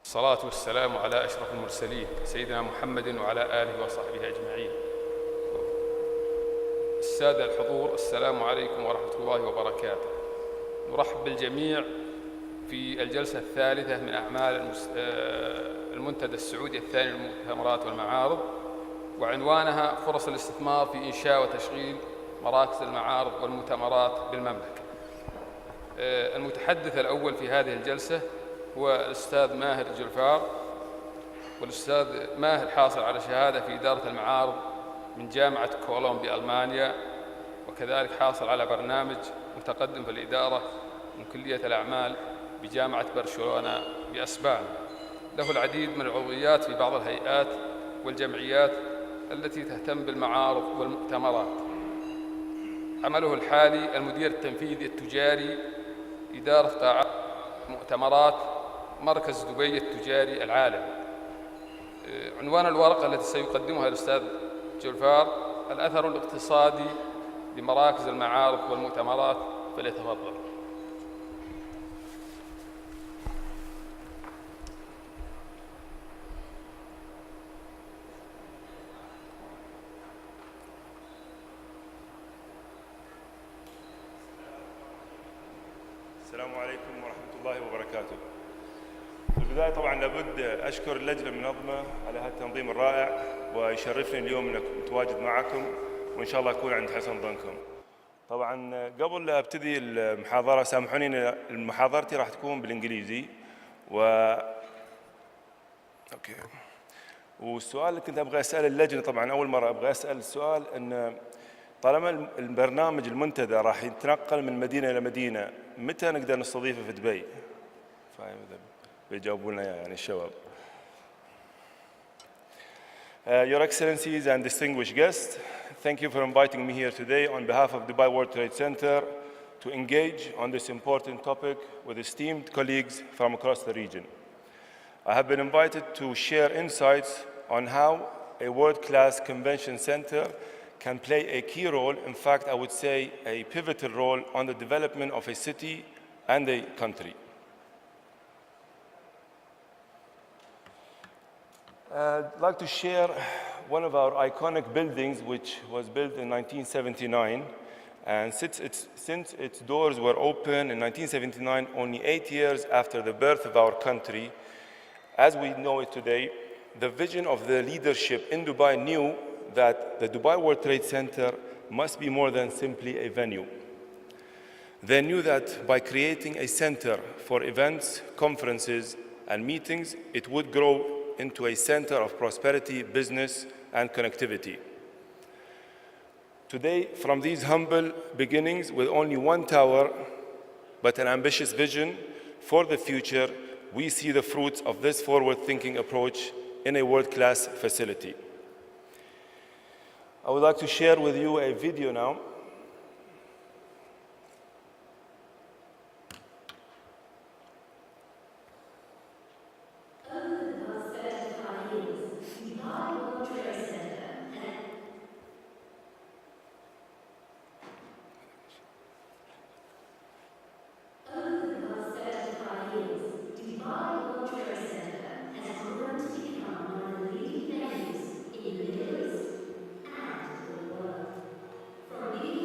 الصلاة والسلام على أشرف المرسلين سيدنا محمد وعلى آله وصحبه أجمعين. السادة الحضور، السلام عليكم ورحمة الله وبركاته. نرحب بالجميع في الجلسة الثالثة من أعمال المنتدى السعودي الثاني للمؤتمرات والمعارض، وعنوانها فرص الاستثمار في إنشاء وتشغيل مراكز المعارض والمؤتمرات بالمملكة. المتحدث الأول في هذه الجلسة هو الأستاذ ماهر جلفار، والأستاذ ماهر حاصل على شهادة في إدارة المعارض من جامعة كولون بألمانيا، وكذلك حاصل على برنامج متقدم في الإدارة من كلية الأعمال بجامعة برشلونة بأسبانيا. له العديد من العضويات في بعض الهيئات والجمعيات التي تهتم بالمعارض والمؤتمرات. عمله الحالي المدير التنفيذي التجاري إدارة قاعات مؤتمرات مركز دبي التجاري العالمي. عنوان الورقة التي سيقدمها الأستاذ جلفار: الأثر الاقتصادي لمراكز المعارض والمؤتمرات، فليتفضل. السلام عليكم ورحمة الله وبركاته. في البداية طبعا لابد أشكر اللجنة المنظمة على هذا التنظيم الرائع، ويشرفني اليوم أن متواجد معكم، وإن شاء الله أكون عند حسن ظنكم. طبعا قبل لا أبتدي المحاضرة سامحوني أن محاضرتي راح تكون بالإنجليزي أوكي. والسؤال اللي كنت أبغى أسأل اللجنة، طبعا أول مرة أبغى أسأل السؤال، أن طالما البرنامج المنتدى راح يتنقل من مدينة إلى مدينة، متى نقدر نستضيفه في دبي؟ فاهم إذا بيجاوبوا لنا يعني الشباب. Your Excellencies and distinguished guests, thank you for inviting me here today on behalf of Dubai World Trade Center to engage on this important topic with esteemed colleagues from across the region. I have been invited to share insights on how a world-class convention center can play a key role, in fact, I would say a pivotal role, on the development of a city and a country. I'd like to share one of our iconic buildings, which was built in 1979, and since its doors were open in 1979, only 8 years after the birth of our country, as we know it today, the vision of the leadership in Dubai knew that the Dubai World Trade Center must be more than simply a venue. They knew that by creating a center for events, conferences, and meetings, it would grow into a center of prosperity, business, and connectivity. Today, from these humble beginnings with only one tower, but an ambitious vision for the future, we see the fruits of this forward-thinking approach in a world-class facility. I would like to share with you a video now. From being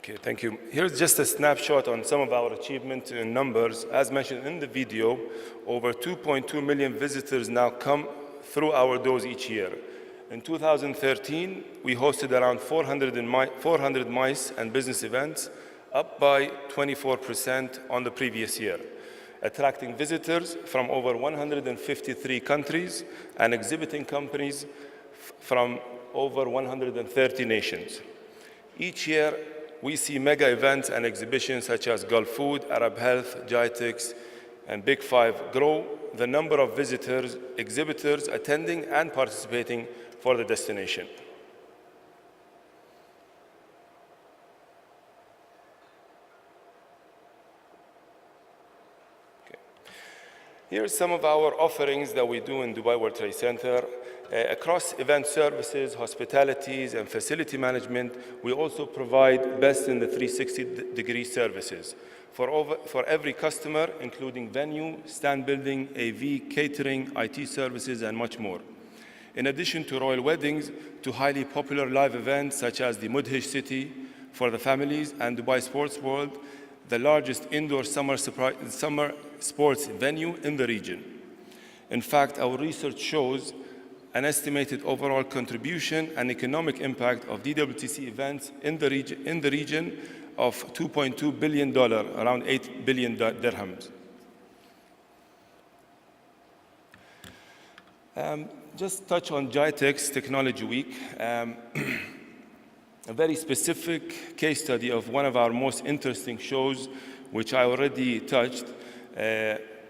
Okay, thank you. Here's just a snapshot on some of our achievements in numbers. As mentioned in the video, over 2.2 million visitors now come through our doors each year. In 2013, we hosted around 400 MICE and business events, up by 24% on the previous year, attracting visitors from over 153 countries and exhibiting companies from over 130 nations. Each year, we see mega events and exhibitions such as Gulf Food, Arab Health, GITEX, and Big Five grow the number of visitors, exhibitors attending and participating for the destination. Here are some of our offerings that we do in Dubai World Trade Center. Across event services, hospitalities, and facility management, we also provide best in the 360-degree services for every customer, including venue, stand building, AV, catering, IT services, and much more. In addition to royal weddings, to highly popular live events such as the Mudhish City for the families and Dubai Sports World, the largest indoor summer sports venue in the region. In fact, our research shows an estimated overall contribution and economic impact of DWTC events in the region of $2.2 billion, around 8 billion dirhams. Just touch on GITEX Technology Week. A very specific case study of one of our most interesting shows, which I already touched.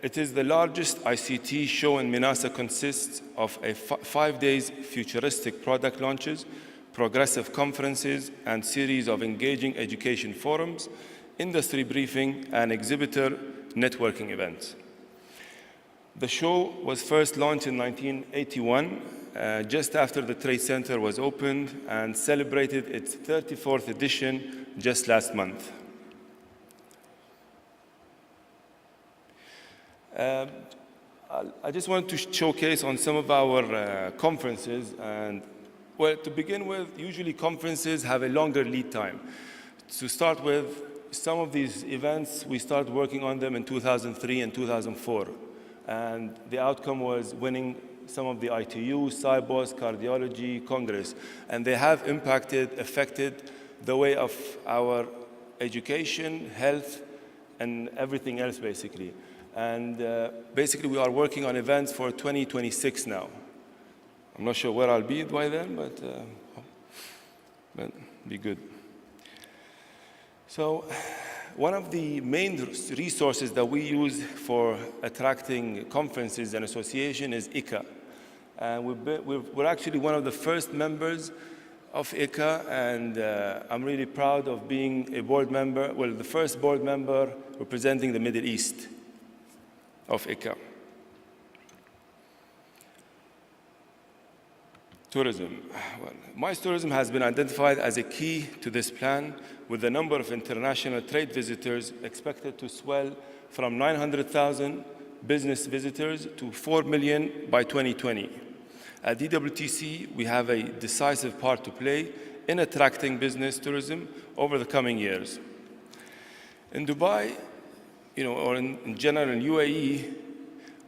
It is the largest ICT show in Minasa, consists of 5 days futuristic product launches, progressive conferences, and series of engaging education forums, industry briefing, and exhibitor networking events. The show was first launched in 1981, just after the Trade Center was opened, and celebrated its 34th edition just last month. I just wanted to showcase on some of our conferences, and well, to begin with, usually conferences have a longer lead time. To start with, some of these events, we started working on them in 2003 and 2004, and the outcome was winning some of the ITU, SIBOS, Cardiology, Congress, and they have affected the way of our education, health, and everything else, basically. And basically, we are working on events for 2026 now. I'm not sure where I'll be by then, but be good. So one of the main resources that we use for attracting conferences and association is ICA. And we're actually one of the first members of ICA, and I'm really proud of being a board member, well, the first board member representing the Middle East of ICA. Tourism. Well, MICE tourism has been identified as a key to this plan, with the number of international trade visitors expected to swell from 900,000 business visitors to 4 million by 2020. At DWTC, we have a decisive part to play in attracting business tourism over the coming years. In Dubai, or in general in UAE,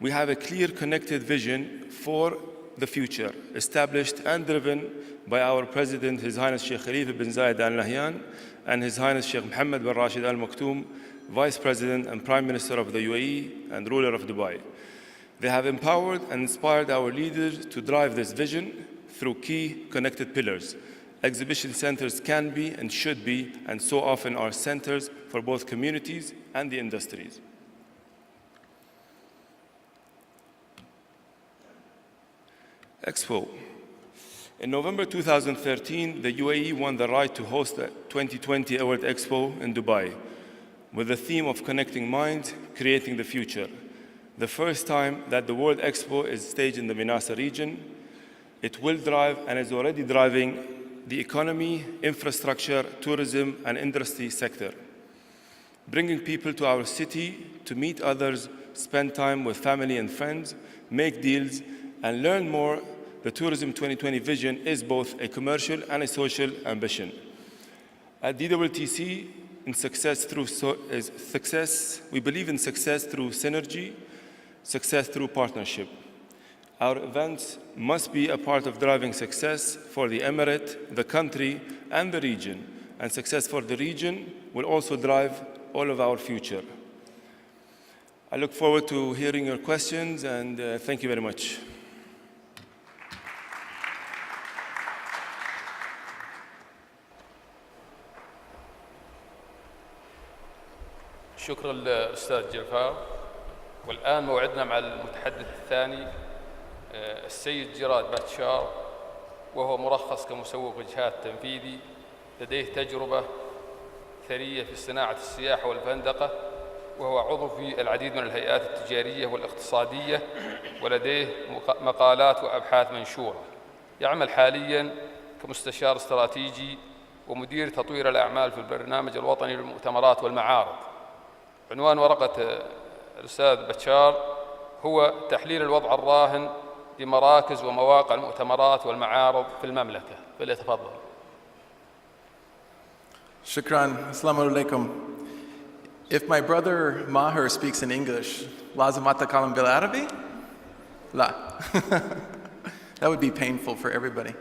we have a clear connected vision for the future, established and driven by our President, His Highness Sheikh Khalifa bin Zayed Al Nahyan, and His Highness Sheikh Mohammed bin Rashid Al Maktoum, Vice President and Prime Minister of the UAE and ruler of Dubai. They have empowered and inspired our leaders to drive this vision through key connected pillars. Exhibition centers can be and should be, and so often are, centers for both communities and the industries. Expo. In November 2013, the UAE won the right to host the 2020 World Expo in Dubai, with the theme of connecting minds, creating the future. The first time that the World Expo is staged in the Minasa region. It will drive, and is already driving, the economy, infrastructure, tourism, and industry sector, bringing people to our city to meet others, spend time with family and friends, make deals, and learn more. The Tourism 2020 vision is both a commercial and a social ambition. At DWTC, we believe in success through synergy, success through partnership. Our events must be a part of driving success for the emirate, the country, and the region. And success for the region will also drive all of our future. I look forward to hearing your questions, and thank you very much. شكرا للأستاذ جلفار. والآن موعدنا مع المتحدث الثاني السيد جراد باتشار، وهو مرخص كمسوق إجهاز تنفيذي، لديه تجربة ثرية في صناعة السياحة والفندقة، وهو عضو في العديد من الهيئات التجارية والاقتصادية، ولديه مقالات وأبحاث منشورة. يعمل حالياً كمستشار استراتيجي ومدير تطوير الأعمال في البرنامج الوطني للمؤتمرات والمعارض. عنوان ورقة الأستاذ باتشار هو تحليل الوضع الراهن لمراكز ومواقع المؤتمرات والمعارض في المملكة. فليتفضل. Shukran. Assalamu alaikum. If my brother Maher speaks in English, lazim atakalam bil Arabi? La. That would be painful for everybody.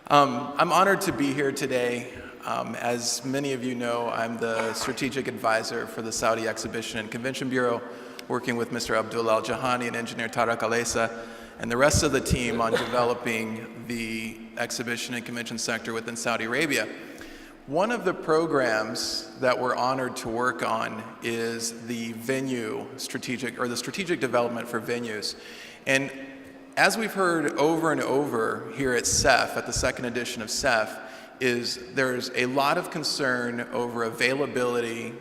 I'm honored to be here today. As many of you know, I'm the strategic advisor for the Saudi Exhibition and Convention Bureau, working with Mr. Abdullah Al-Jahani and engineer Tarek Al-Esa, and the rest of the team on developing the exhibition and convention sector within Saudi Arabia. One of the programs that we're honored to work on is the strategic development for venues. And as we've heard over and over here at SCEF, at the second edition of SCEF, there's a lot of concern over availability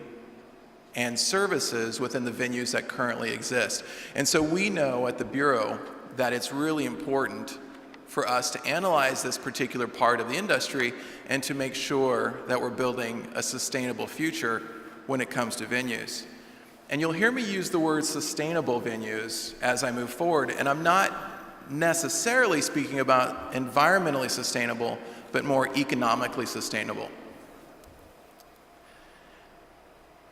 and services within the venues that currently exist. And so we know at the Bureau that it's really important for us to analyze this particular part of the industry and to make sure that we're building a sustainable future when it comes to venues. And you'll hear me use the word sustainable venues as I move forward, and I'm not necessarily speaking about environmentally sustainable, but more economically sustainable.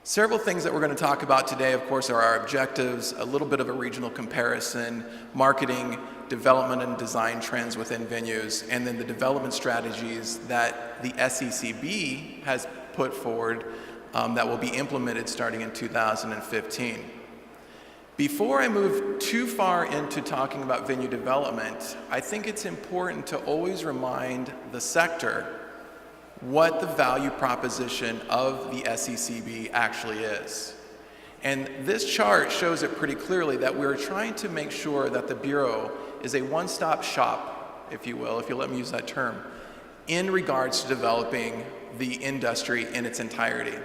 Several things that we're going to talk about today, of course, are our objectives, a little bit of a regional comparison, marketing, development and design trends within venues, and then the development strategies that the SCCB has put forward that will be implemented starting in 2015. Before I move too far into talking about venue development, I think it's important to always remind the sector what the value proposition of the SCCB actually is. And this chart shows it pretty clearly that we're trying to make sure that the Bureau is a one-stop shop, if you will, if you'll let me use that term, in regards to developing the industry in its entirety.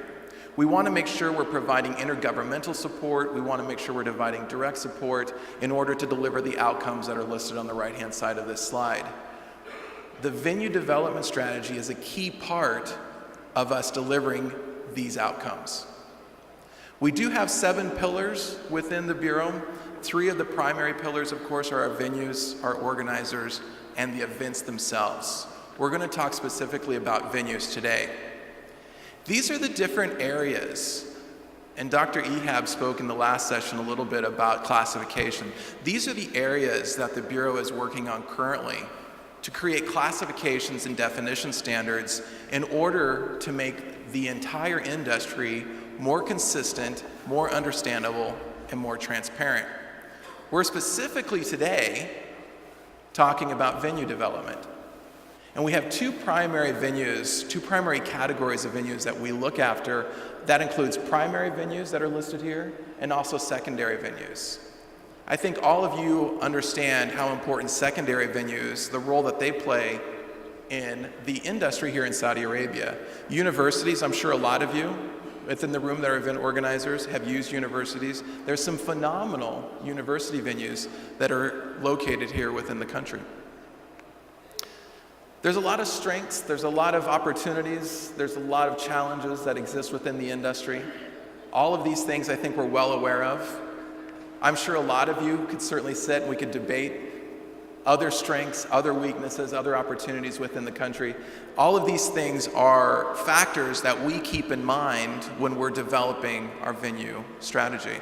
We want to make sure we're providing intergovernmental support. We want to make sure we're providing direct support in order to deliver the outcomes that are listed on the right-hand side of this slide. The venue development strategy is a key part of us delivering these outcomes. We do have 7 pillars within the Bureau. 3 of the primary pillars, of course, are our venues, our organizers, and the events themselves. We're going to talk specifically about venues today. These are the different areas, and Dr. Ehab spoke in the last session a little bit about classification. These are the areas that the Bureau is working on currently to create classifications and definition standards in order to make the entire industry more consistent, more understandable, and more transparent. We're specifically today talking about venue development. And we have 2 primary venues, 2 primary categories of venues that we look after. That includes primary venues that are listed here and also secondary venues. I think all of you understand how important secondary venues, the role that they play in the industry here in Saudi Arabia. Universities, I'm sure a lot of you within the room that are event organizers have used universities. There's some phenomenal university venues that are located here within the country. There's a lot of strengths, there's a lot of opportunities, there's a lot of challenges that exist within the industry. All of these things I think we're well aware of. I'm sure a lot of you could certainly sit and we could debate other strengths, other weaknesses, other opportunities within the country. All of these things are factors that we keep in mind when we're developing our venue strategy,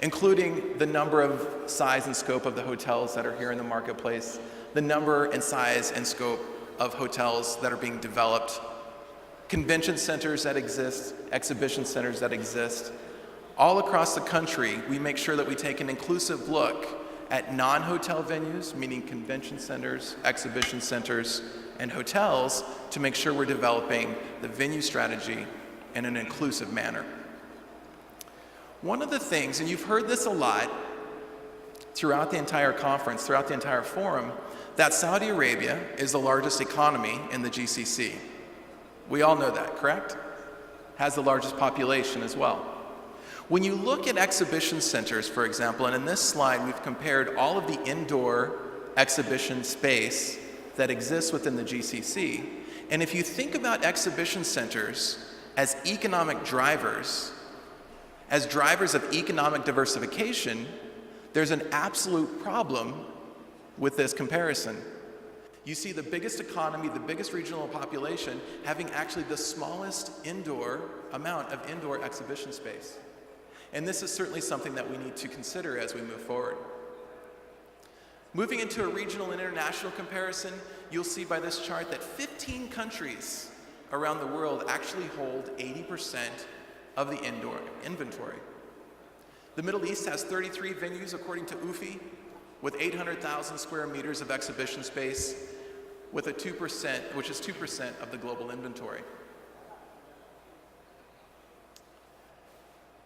including the number of size and scope of the hotels that are here in the marketplace, the number and size and scope of hotels that are being developed, convention centers that exist, exhibition centers that exist. All across the country, we make sure that we take an inclusive look at non-hotel venues, meaning convention centers, exhibition centers, and hotels, to make sure we're developing the venue strategy in an inclusive manner. One of the things, and you've heard this a lot throughout the entire conference, throughout the entire forum, that Saudi Arabia is the largest economy in the GCC. We all know that, correct? Has the largest population as well. When you look at exhibition centers, for example, and in this slide we've compared all of the indoor exhibition space that exists within the GCC, and if you think about exhibition centers as economic drivers, as drivers of economic diversification, there's an absolute problem with this comparison. You see the biggest economy, the biggest regional population, having actually the smallest amount of indoor exhibition space. And this is certainly something that we need to consider as we move forward. Moving into a regional and international comparison, you'll see by this chart that 15 countries around the world actually hold 80% of the indoor inventory. The Middle East has 33 venues according to UFI, with 800,000 square meters of exhibition space, with a 2%, which is 2% of the global inventory.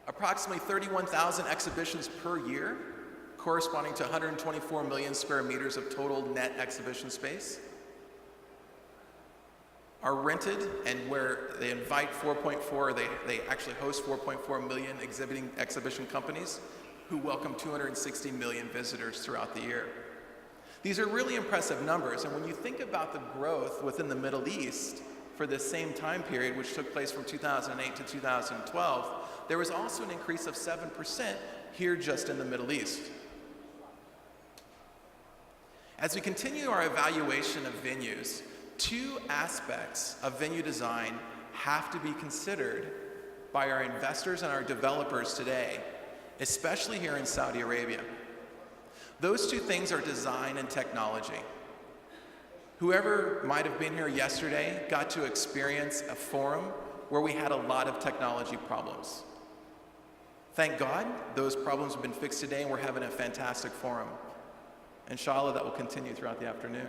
Approximately 31,000 exhibitions per year, corresponding to 124 million square meters of total net exhibition space, are rented, and where they invite 4.4, they actually host 4.4 million exhibition companies who welcome 260 million visitors throughout the year. These are really impressive numbers, and when you think about the growth within the Middle East for this same time period, which took place from 2008 to 2012, there was also an increase of 7% here just in the Middle East. As we continue our evaluation of venues, two aspects of venue design have to be considered by our investors and our developers today, especially here in Saudi Arabia. Those two things are design and technology. Whoever might have been here yesterday got to experience a forum where we had a lot of technology problems. Thank God, those problems have been fixed today and we're having a fantastic forum. Inshallah, that will continue throughout the afternoon.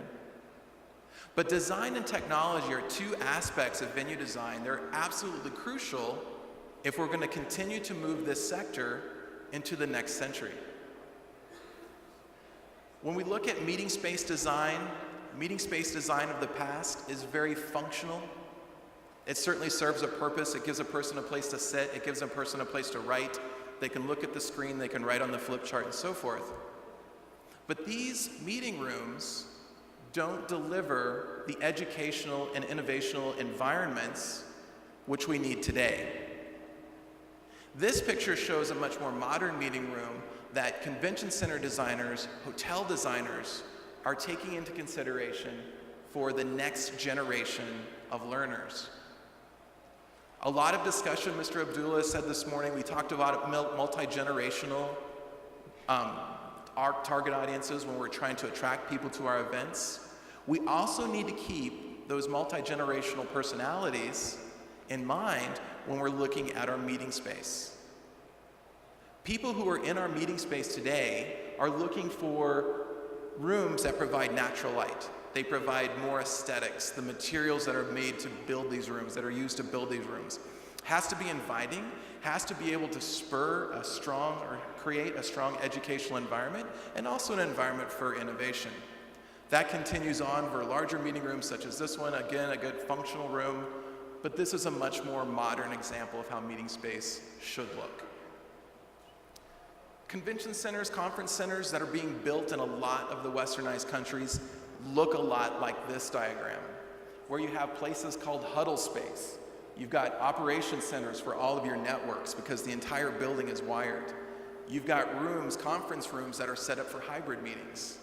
But design and technology are two aspects of venue design. They're absolutely crucial if we're going to continue to move this sector into the next century. When we look at meeting space design of the past is very functional. It certainly serves a purpose. It gives a person a place to sit. It gives a person a place to write. They can look at the screen. They can write on the flip chart and so forth. But these meeting rooms don't deliver the educational and innovational environments which we need today. This picture shows a much more modern meeting room that convention center designers, hotel designers are taking into consideration for the next generation of learners. A lot of discussion, Mr. Abdullah said this morning, we talked about multi-generational our target audiences when we're trying to attract people to our events. We also need to keep those multi-generational personalities in mind when we're looking at our meeting space. People who are in our meeting space today are looking for rooms that provide natural light. They provide more aesthetics. The materials that are made to build these rooms, that are used to build these rooms, has to be inviting, has to be able to spur a strong or create a strong educational environment, and also an environment for innovation. That continues on for larger meeting rooms such as this one, again, a good functional room, but this is a much more modern example of how meeting space should look. Convention centers, conference centers that are being built in a lot of the westernized countries look a lot like this diagram, where you have places called huddle space. You've got operation centers for all of your networks because the entire building is wired. You've got rooms, conference rooms that are set up for hybrid meetings.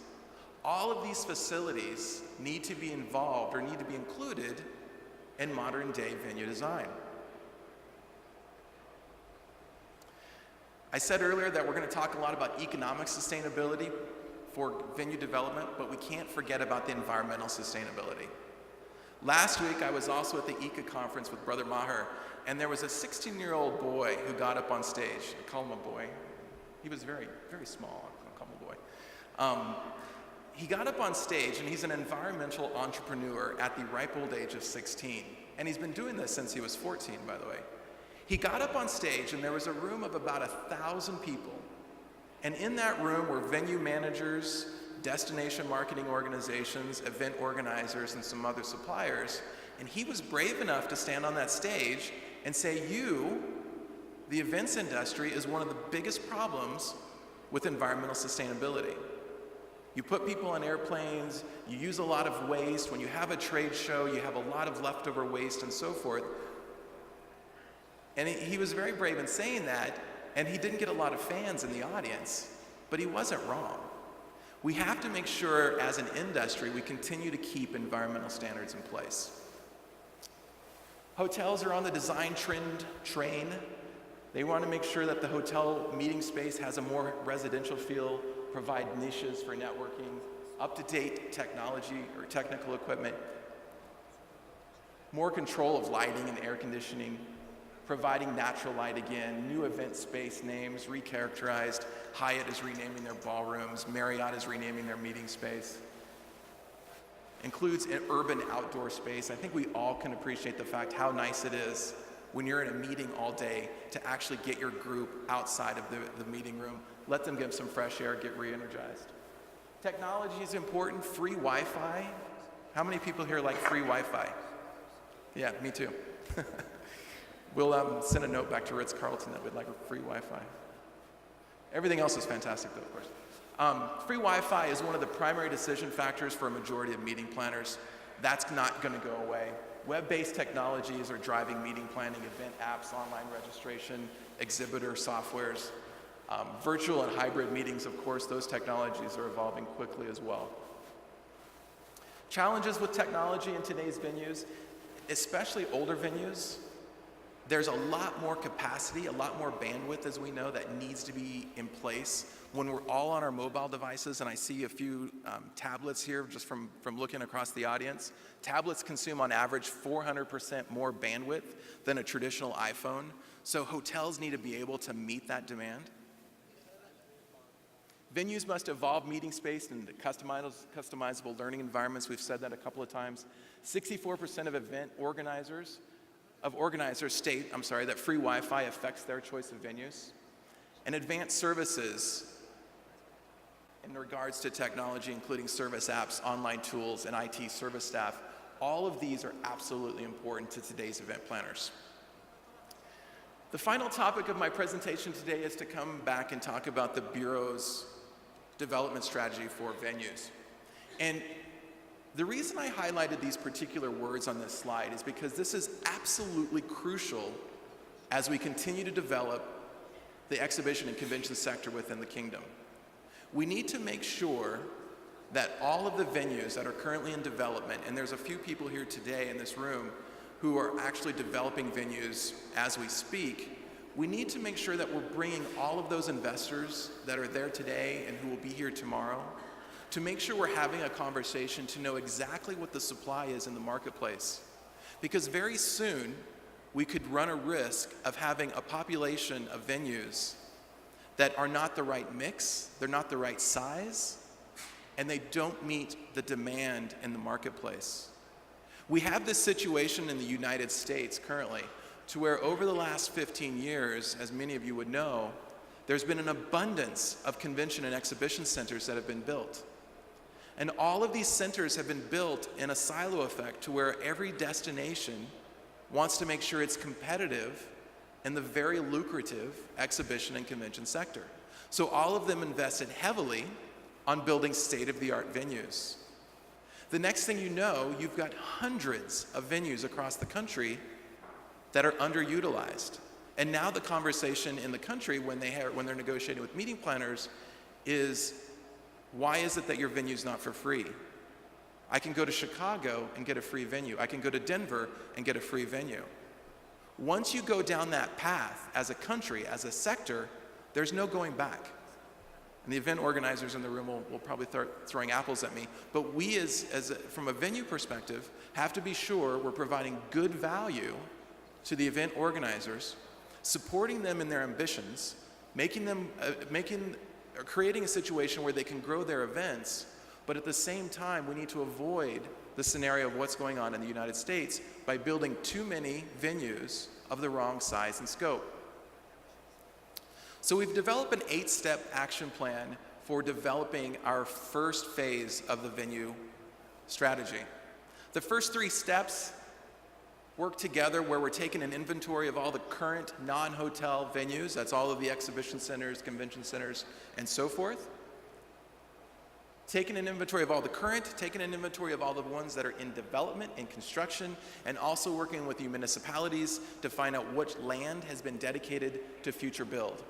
All of these facilities need to be involved or need to be included in modern day venue design. I said earlier that we're going to talk a lot about economic sustainability for venue development, but we can't forget about the environmental sustainability. Last week, I was also at the ECA conference with Brother Maher, and there was a 16-year-old boy who got up on stage. I call him a boy. He was very, very small. I call him a boy. He got up on stage, and he's an environmental entrepreneur at the ripe old age of 16. And he's been doing this since he was 14, by the way. He got up on stage, and there was a room of about 1,000 people. And in that room were venue managers, destination marketing organizations, event organizers, and some other suppliers. And he was brave enough to stand on that stage and say, you, the events industry, is one of the biggest problems with environmental sustainability. You put people on airplanes, you use a lot of waste. When you have a trade show, you have a lot of leftover waste and so forth. And he was very brave in saying that, and he didn't get a lot of fans in the audience, but he wasn't wrong. We have to make sure, as an industry, we continue to keep environmental standards in place. Hotels are on the design trend train. They want to make sure that the hotel meeting space has a more residential feel, provide niches for networking, up-to-date technology or technical equipment, more control of lighting and air conditioning, providing natural light again, new event space names, recharacterized. Hyatt is renaming their ballrooms, Marriott is renaming their meeting space. Includes an urban outdoor space. I think we all can appreciate the fact how nice it is when you're in a meeting all day to actually get your group outside of the meeting room, let them get some fresh air, get re-energized. Technology is important, free Wi-Fi. How many people here like free Wi-Fi? Yeah, me too. We'll send a note back to Ritz-Carlton that we'd like free Wi-Fi. Everything else is fantastic though, of course. Free Wi-Fi is one of the primary decision factors for a majority of meeting planners. That's not going to go away. Web-based technologies are driving meeting planning, event apps, online registration, exhibitor softwares. Virtual and hybrid meetings, of course, those technologies are evolving quickly as well. Challenges with technology in today's venues, especially older venues. There's a lot more capacity, a lot more bandwidth, as we know, that needs to be in place when we're all on our mobile devices. And I see a few tablets here just from looking across the audience. Tablets consume on average 400% more bandwidth than a traditional iPhone. So hotels need to be able to meet that demand. Venues must evolve meeting space into customizable learning environments. We've said that a couple of times. 64% of event organizers state that free Wi-Fi affects their choice of venues. And advanced services in regards to technology, including service apps, online tools, and IT service staff, all of these are absolutely important to today's event planners. The final topic of my presentation today is to come back and talk about the Bureau's development strategy for venues. And the reason I highlighted these particular words on this slide is because this is absolutely crucial as we continue to develop the exhibition and convention sector within the kingdom. We need to make sure that all of the venues that are currently in development, and there's a few people here today in this room who are actually developing venues as we speak, we need to make sure that we're bringing all of those investors that are there today and who will be here tomorrow to make sure we're having a conversation to know exactly what the supply is in the marketplace. Because very soon, we could run a risk of having a population of venues that are not the right mix, they're not the right size, and they don't meet the demand in the marketplace. We have this situation in the United States currently to where over the last 15 years, as many of you would know, there's been an abundance of convention and exhibition centers that have been built. And all of these centers have been built in a silo effect to where every destination wants to make sure it's competitive in the very lucrative exhibition and convention sector. So all of them invested heavily on building state-of-the-art venues. The next thing you know, you've got hundreds of venues across the country that are underutilized. And now the conversation in the country when they're negotiating with meeting planners is, Why is it that your venue's not for free? I can go to Chicago and get a free venue. I can go to Denver and get a free venue. Once you go down that path as a country, as a sector, there's no going back. And the event organizers in the room will probably start throwing apples at me, but we from a venue perspective have to be sure we're providing good value to the event organizers, supporting them in their ambitions, creating a situation where they can grow their events, but at the same time, we need to avoid the scenario of what's going on in the United States by building too many venues of the wrong size and scope. So we've developed an 8-step action plan for developing our first phase of the venue strategy. The first 3 steps work together where we're taking an inventory of all the current non-hotel venues, that's all of the exhibition centers, convention centers, and so forth. Taking an inventory of all the current, taking an inventory of all the ones that are in development, in construction, and also working with the municipalities to find out which land has been dedicated to future build.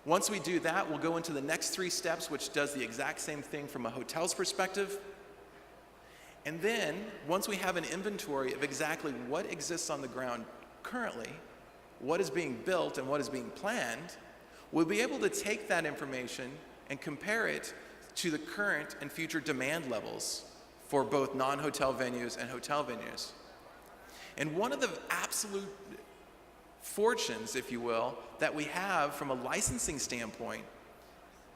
Once we do that, we'll go into the next 3 steps, which does the exact same thing from a hotel's perspective. And then, once we have an inventory of exactly what exists on the ground currently, what is being built and what is being planned, we'll be able to take that information and compare it to the current and future demand levels for both non-hotel venues and hotel venues. And one of the absolute fortunes, if you will, that we have from a licensing standpoint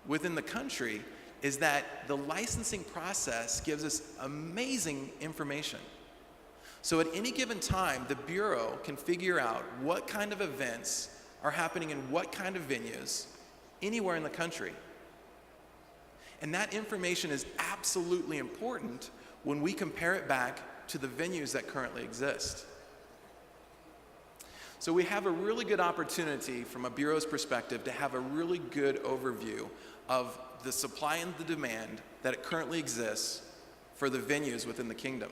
within the country is that the licensing process gives us amazing information. So at any given time, the Bureau can figure out what kind of events are happening in what kind of venues anywhere in the country. And that information is absolutely important when we compare it back to the venues that currently exist. So we have a really good opportunity from a Bureau's perspective to have a really good overview of the supply and the demand that currently exists for the venues within the kingdom.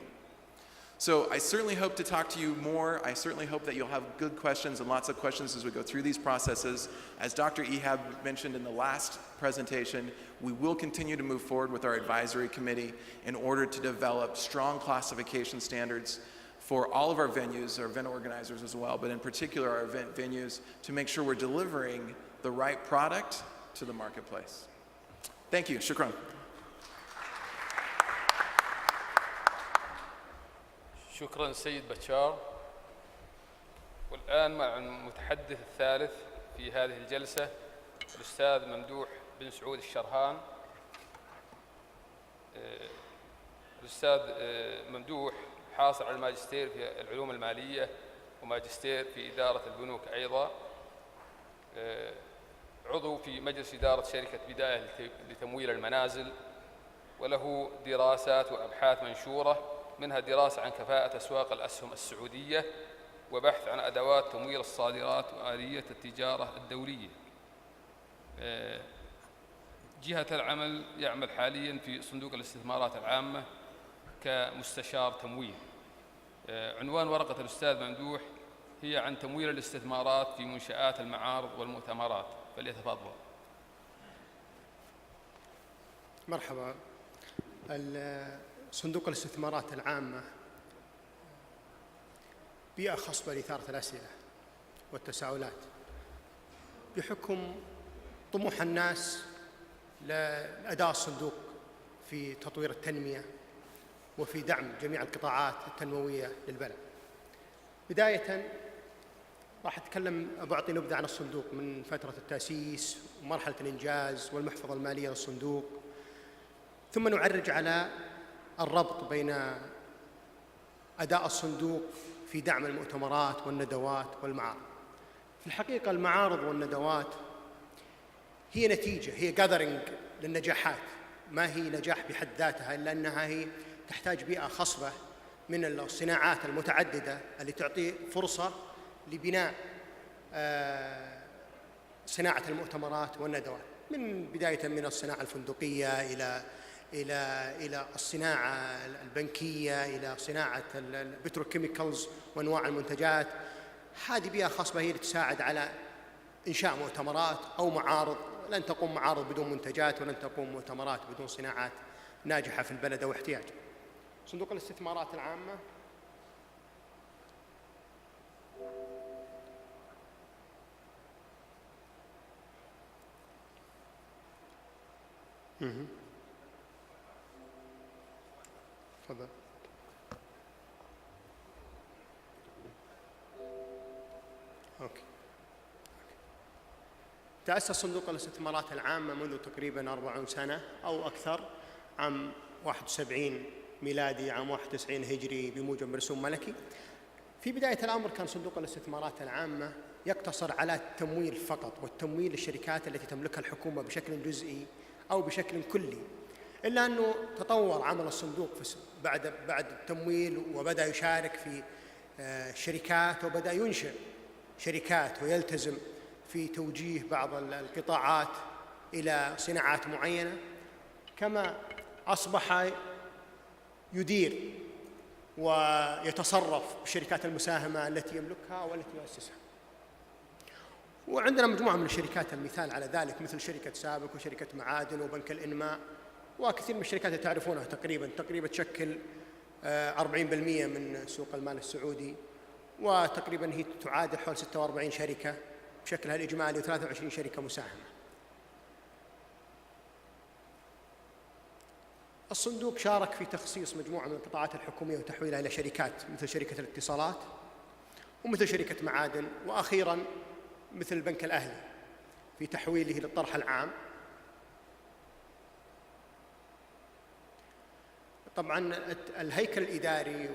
So I certainly hope to talk to you more. I certainly hope that you'll have good questions and lots of questions as we go through these processes. As Dr. Ehab mentioned in the last presentation, we will continue to move forward with our advisory committee in order to develop strong classification standards for all of our venues, our event organizers as well, but in particular our event venues, to make sure we're delivering the right product to the marketplace. Thank you. Shukran. شكرا سيد بشار. والآن مع المتحدث الثالث في هذه الجلسة الأستاذ ممدوح بن سعود الشرهان. الأستاذ ممدوح حاصل على الماجستير في العلوم المالية وماجستير في إدارة البنوك أيضا. عضو في مجلس إدارة شركة بداية لتمويل المنازل، وله دراسات وأبحاث منشورة، منها دراسة عن كفاءة أسواق الأسهم السعودية وبحث عن أدوات تمويل الصادرات وآلية التجارة الدولية. جهة العمل يعمل حالياً في صندوق الاستثمارات العامة كمستشار تمويل. عنوان ورقة الأستاذ ممدوح هي عن تمويل الاستثمارات في منشآت المعارض والمؤتمرات، فليتفضل. مرحبا. صندوق الاستثمارات العامة بيئة خصبة لإثارة الأسئلة والتساؤلات بحكم طموح الناس لأداء الصندوق في تطوير التنمية وفي دعم جميع القطاعات التنموية للبلد. بداية راح أعطي نبذة عن الصندوق من فترة التأسيس ومرحلة الإنجاز والمحفظة المالية للصندوق، ثم نعرج على الربط بين أداء الصندوق في دعم المؤتمرات والندوات والمعارض. في الحقيقة المعارض والندوات هي نتيجة، هي gathering للنجاحات، ما هي نجاح بحد ذاتها، إلا أنها هي تحتاج بيئة خصبة من الصناعات المتعددة اللي تعطي فرصة لبناء صناعة المؤتمرات والندوات، من بداية من الصناعة الفندقية إلى الصناعة البنكية، إلى صناعة البتروكيميكالز وأنواع المنتجات. هذه بيئة خصبة هي اللي تساعد على إنشاء مؤتمرات أو معارض لن تقوم معارض بدون منتجات، ولن تقوم مؤتمرات بدون صناعات ناجحة في البلد أو احتياج. صندوق الاستثمارات العامة تفضل. أوكي. تأسس صندوق الاستثمارات العامة منذ تقريباً 40 سنة أو أكثر، عام 71 ميلادي، عام 91 هجري بموجب رسوم ملكي. في بداية الأمر كان صندوق الاستثمارات العامة يقتصر على التمويل فقط، والتمويل للشركات التي تملكها الحكومة بشكل جزئي أو بشكل كلي، إلا أنه تطور عمل الصندوق بعد التمويل، وبدأ يشارك في شركات، وبدأ ينشئ شركات ويلتزم في توجيه بعض القطاعات إلى صناعات معينة، كما أصبح يدير ويتصرف بالشركات المساهمة التي يملكها والتي يؤسسها. وعندنا مجموعة من الشركات المثال على ذلك، مثل شركة سابك وشركة معادن وبنك الإنماء، وكثير من الشركات اللي تعرفونها تقريبا تشكل 40% من سوق المال السعودي، وتقريبا هي تعادل حول 46 شركة بشكلها الإجمالي و23 شركة مساهمة. الصندوق شارك في تخصيص مجموعة من القطاعات الحكومية وتحويلها إلى شركات مثل شركة الاتصالات ومثل شركة معادن، وأخيراً مثل البنك الأهلي في تحويله للطرح العام. طبعاً الهيكل الإداري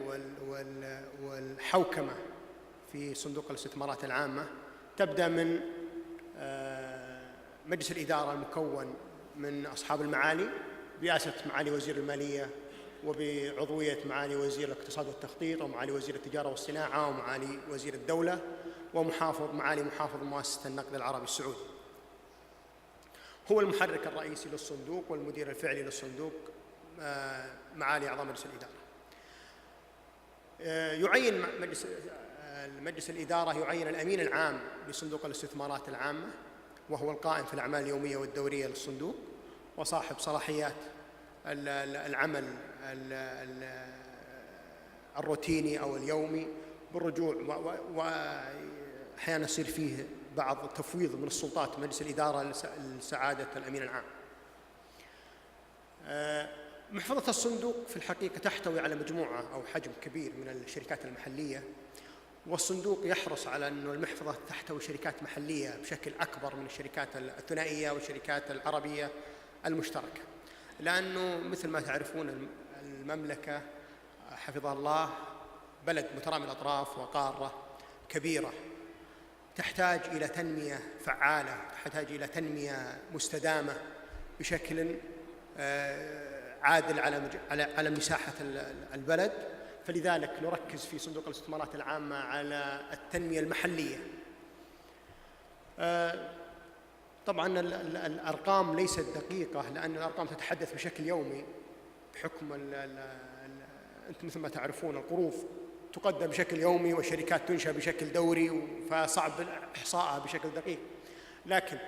والحوكمة في صندوق الاستثمارات العامة تبدأ من مجلس الإدارة المكون من أصحاب المعالي برئاسة معالي وزير المالية، وبعضوية معالي وزير الاقتصاد والتخطيط، ومعالي وزير التجارة والصناعة، ومعالي وزير الدولة، ومعالي محافظ مؤسسة النقد العربي السعودي. هو المحرك الرئيسي للصندوق والمدير الفعلي للصندوق معالي أعضاء مجلس الإدارة. يعين مجلس الإدارة يعين الأمين العام لصندوق الاستثمارات العامة، وهو القائم في الأعمال اليومية والدورية للصندوق، وصاحب صلاحيات العمل الروتيني أو اليومي بالرجوع، وأحيانا يصير فيه بعض تفويض من السلطات مجلس الإدارة لسعادة الأمين العام. محفظة الصندوق في الحقيقة تحتوي على مجموعة أو حجم كبير من الشركات المحلية، والصندوق يحرص على أن المحفظة تحتوي شركات محلية بشكل أكبر من الشركات الثنائية والشركات العربية المشتركة، لأنه مثل ما تعرفون المملكة حفظها الله بلد مترامي الأطراف وقارة كبيرة، تحتاج إلى تنمية فعالة، تحتاج إلى تنمية مستدامة بشكل عادل على مساحة البلد. فلذلك نركز في صندوق الاستثمارات العامة على التنمية المحلية. طبعاً الأرقام ليست دقيقة، لأن الأرقام تتحدث بشكل يومي بحكم أنتم مثل ما تعرفون القروض تقدم بشكل يومي والشركات تنشأ بشكل دوري، فصعب إحصائها بشكل دقيق. لكن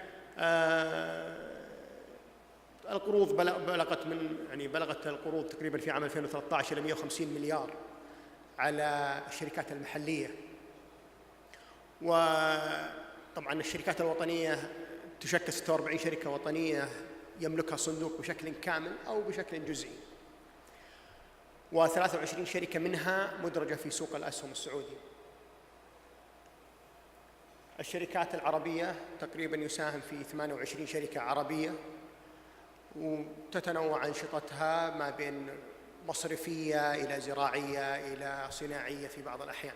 القروض بلغت القروض تقريباً في عام 2013 إلى 150 مليار على الشركات المحلية. وطبعاً الشركات الوطنية تشكل 46 شركة وطنية يملكها الصندوق بشكل كامل أو بشكل جزئي، و23 شركة منها مدرجة في سوق الأسهم السعودي. الشركات العربية تقريباً يساهم في 28 شركة عربية، وتتنوع أنشطتها ما بين مصرفية إلى زراعية إلى صناعية في بعض الأحيان.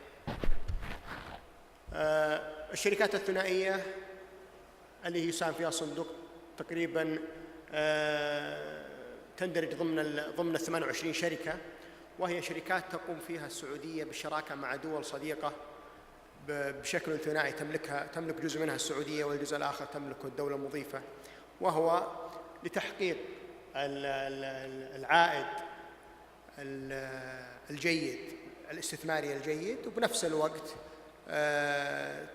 الشركات الثنائية اللي يساهم فيها الصندوق تقريباً تندرج ضمن 28 شركة، وهي شركات تقوم فيها السعودية بالشراكة مع دول صديقة بشكل ثنائي، تملك جزء منها السعودية والجزء الآخر تملكه الدولة المضيفة، وهو لتحقيق العائد الجيد الاستثماري الجيد، وبنفس الوقت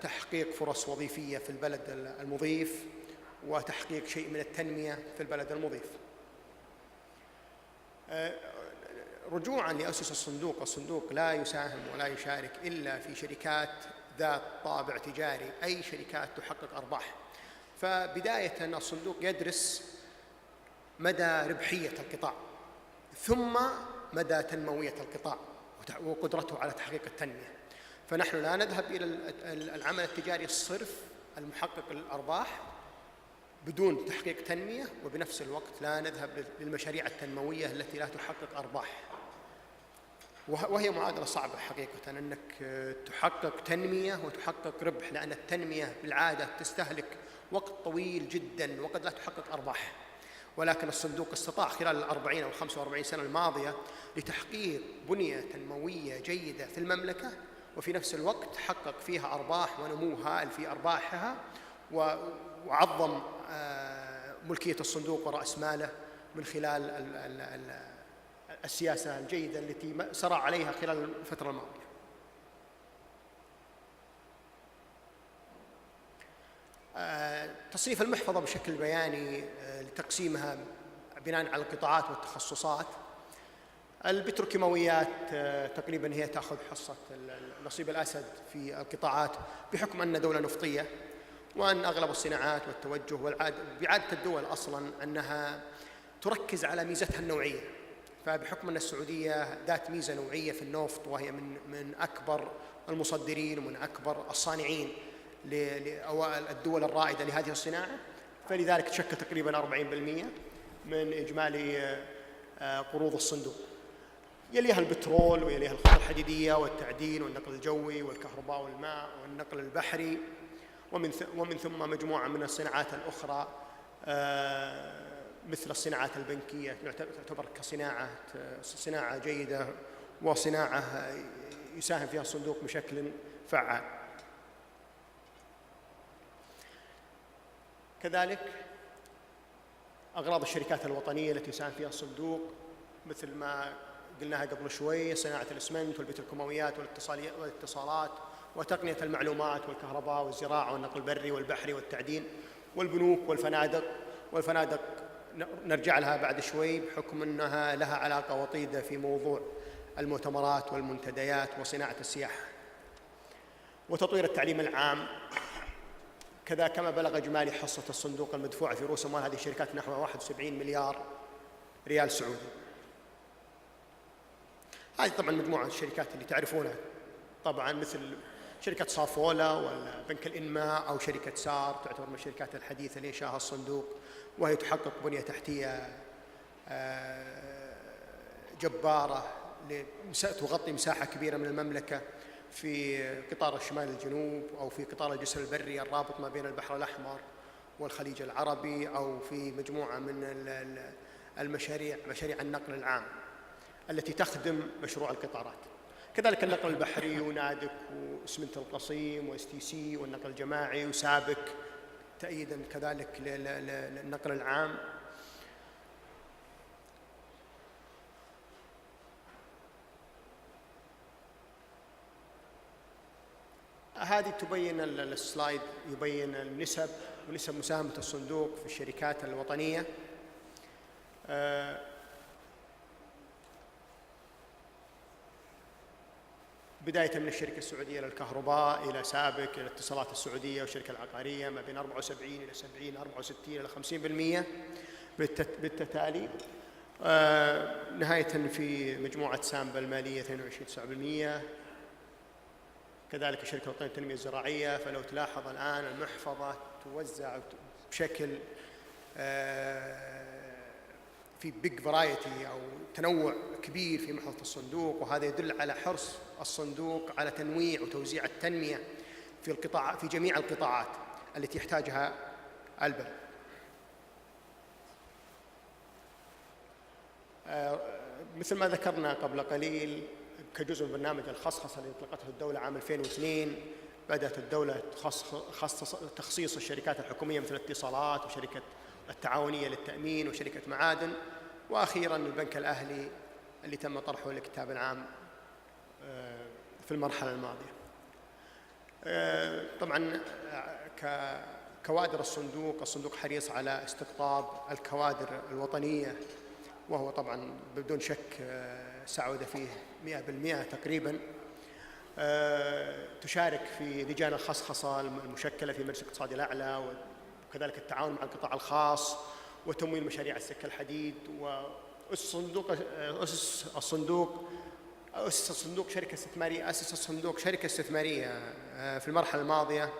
تحقيق فرص وظيفية في البلد المضيف، وتحقيق شيء من التنمية في البلد المضيف. رجوعاً لأسس الصندوق لا يساهم ولا يشارك إلا في شركات ذات طابع تجاري، أي شركات تحقق أرباح. فبداية الصندوق يدرس مدى ربحية القطاع، ثم مدى تنموية القطاع وقدرته على تحقيق التنمية. فنحن لا نذهب إلى العمل التجاري الصرف المحقق للأرباح بدون تحقيق تنمية، وبنفس الوقت لا نذهب للمشاريع التنموية التي لا تحقق أرباح. وهي معادلة صعبة حقيقة، أنك تحقق تنمية وتحقق ربح، لأن التنمية بالعادة تستهلك وقت طويل جدا وقد لا تحقق أرباح. ولكن الصندوق استطاع خلال 40 أو 45 سنة الماضية لتحقيق بنية تنموية جيدة في المملكة، وفي نفس الوقت حقق فيها أرباح ونمو هائل في أرباحها، وعظم ملكية الصندوق ورأس ماله من خلال السياسة الجيدة التي سرى عليها خلال الفترة الماضية. تصنيف المحفظة بشكل بياني لتقسيمها بناء على القطاعات والتخصصات. البتروكيماويات تقريبا هي تأخذ حصة النصيب الأسد في القطاعات، بحكم أن دولة نفطية، وأن أغلب الصناعات والتوجه بعادة الدول أصلا أنها تركز على ميزتها النوعية. فبحكم أن السعودية ذات ميزة نوعية في النفط، وهي من أكبر المصدرين ومن أكبر الصانعين لأوائل الدول الرائدة لهذه الصناعة، فلذلك تشكل تقريبا 40% من إجمالي قروض الصندوق. يليها البترول، ويليها الخطوط الحديدية والتعدين والنقل الجوي والكهرباء والماء والنقل البحري، ومن ثم مجموعة من الصناعات الأخرى مثل الصناعات البنكية، تعتبر صناعة جيدة وصناعة يساهم فيها الصندوق بشكل فعال. كذلك أغراض الشركات الوطنية التي يساهم فيها الصندوق مثل ما قلناها قبل شوي: صناعة الإسمنت والبتروكيماويات والاتصالات وتقنية المعلومات والكهرباء والزراعة والنقل البري والبحري والتعدين والبنوك والفنادق نرجع لها بعد شوي، بحكم أنها لها علاقة وطيدة في موضوع المؤتمرات والمنتديات وصناعة السياحة. وتطوير التعليم العام كذا، كما بلغ إجمالي حصة الصندوق المدفوعة في رؤوس أموال هذه الشركات نحو 71 مليار ريال سعودي. هذه طبعا مجموعة الشركات اللي تعرفونها طبعا، مثل شركة صافولا ولا بنك الإنماء أو شركة سار، تعتبر من الشركات الحديثة اللي إنشاها الصندوق، وهي تحقق بنية تحتية جبارة تغطي مساحة كبيرة من المملكة في قطار الشمال الجنوب، أو في قطار الجسر البري الرابط ما بين البحر الأحمر والخليج العربي، أو في مجموعة من مشاريع النقل العام التي تخدم مشروع القطارات. كذلك النقل البحري ونادك واسمنت القصيم واس تي سي والنقل الجماعي وسابك، تأييدا كذلك للنقل العام. هذه تبين السلايد، يبين النسب ونسب مساهمة الصندوق في الشركات الوطنية. بداية من الشركة السعودية للكهرباء إلى سابك إلى اتصالات السعودية والشركة العقارية، ما بين 74 إلى 70 64 إلى 50% بالتتالي. نهاية في مجموعة سامبا المالية 22.9%. كذلك الشركة الوطنية للتنمية الزراعية، فلو تلاحظ الآن المحفظة توزع بشكل في بيج فرايتي أو تنوع كبير في محفظة الصندوق، وهذا يدل على حرص الصندوق على تنويع وتوزيع التنمية في جميع القطاعات التي يحتاجها البلد. مثل ما ذكرنا قبل قليل، كجزء من برنامج الخصخصة اللي أطلقته الدولة عام 2002، بدأت الدولة تخصيص الشركات الحكومية مثل الاتصالات وشركة التعاونية للتأمين وشركة معادن، وأخيراً البنك الأهلي اللي تم طرحه للكتاب العام في المرحلة الماضية. طبعاً كوادر الصندوق حريص على استقطاب الكوادر الوطنية، وهو طبعا بدون شك سعودة فيه 100% تقريبا. تشارك في لجان الخصخصة المشكلة في مجلس الاقتصاد الأعلى، وكذلك التعاون مع القطاع الخاص وتمويل مشاريع السكة الحديد. أسس الصندوق شركة استثمارية في المرحلة الماضية،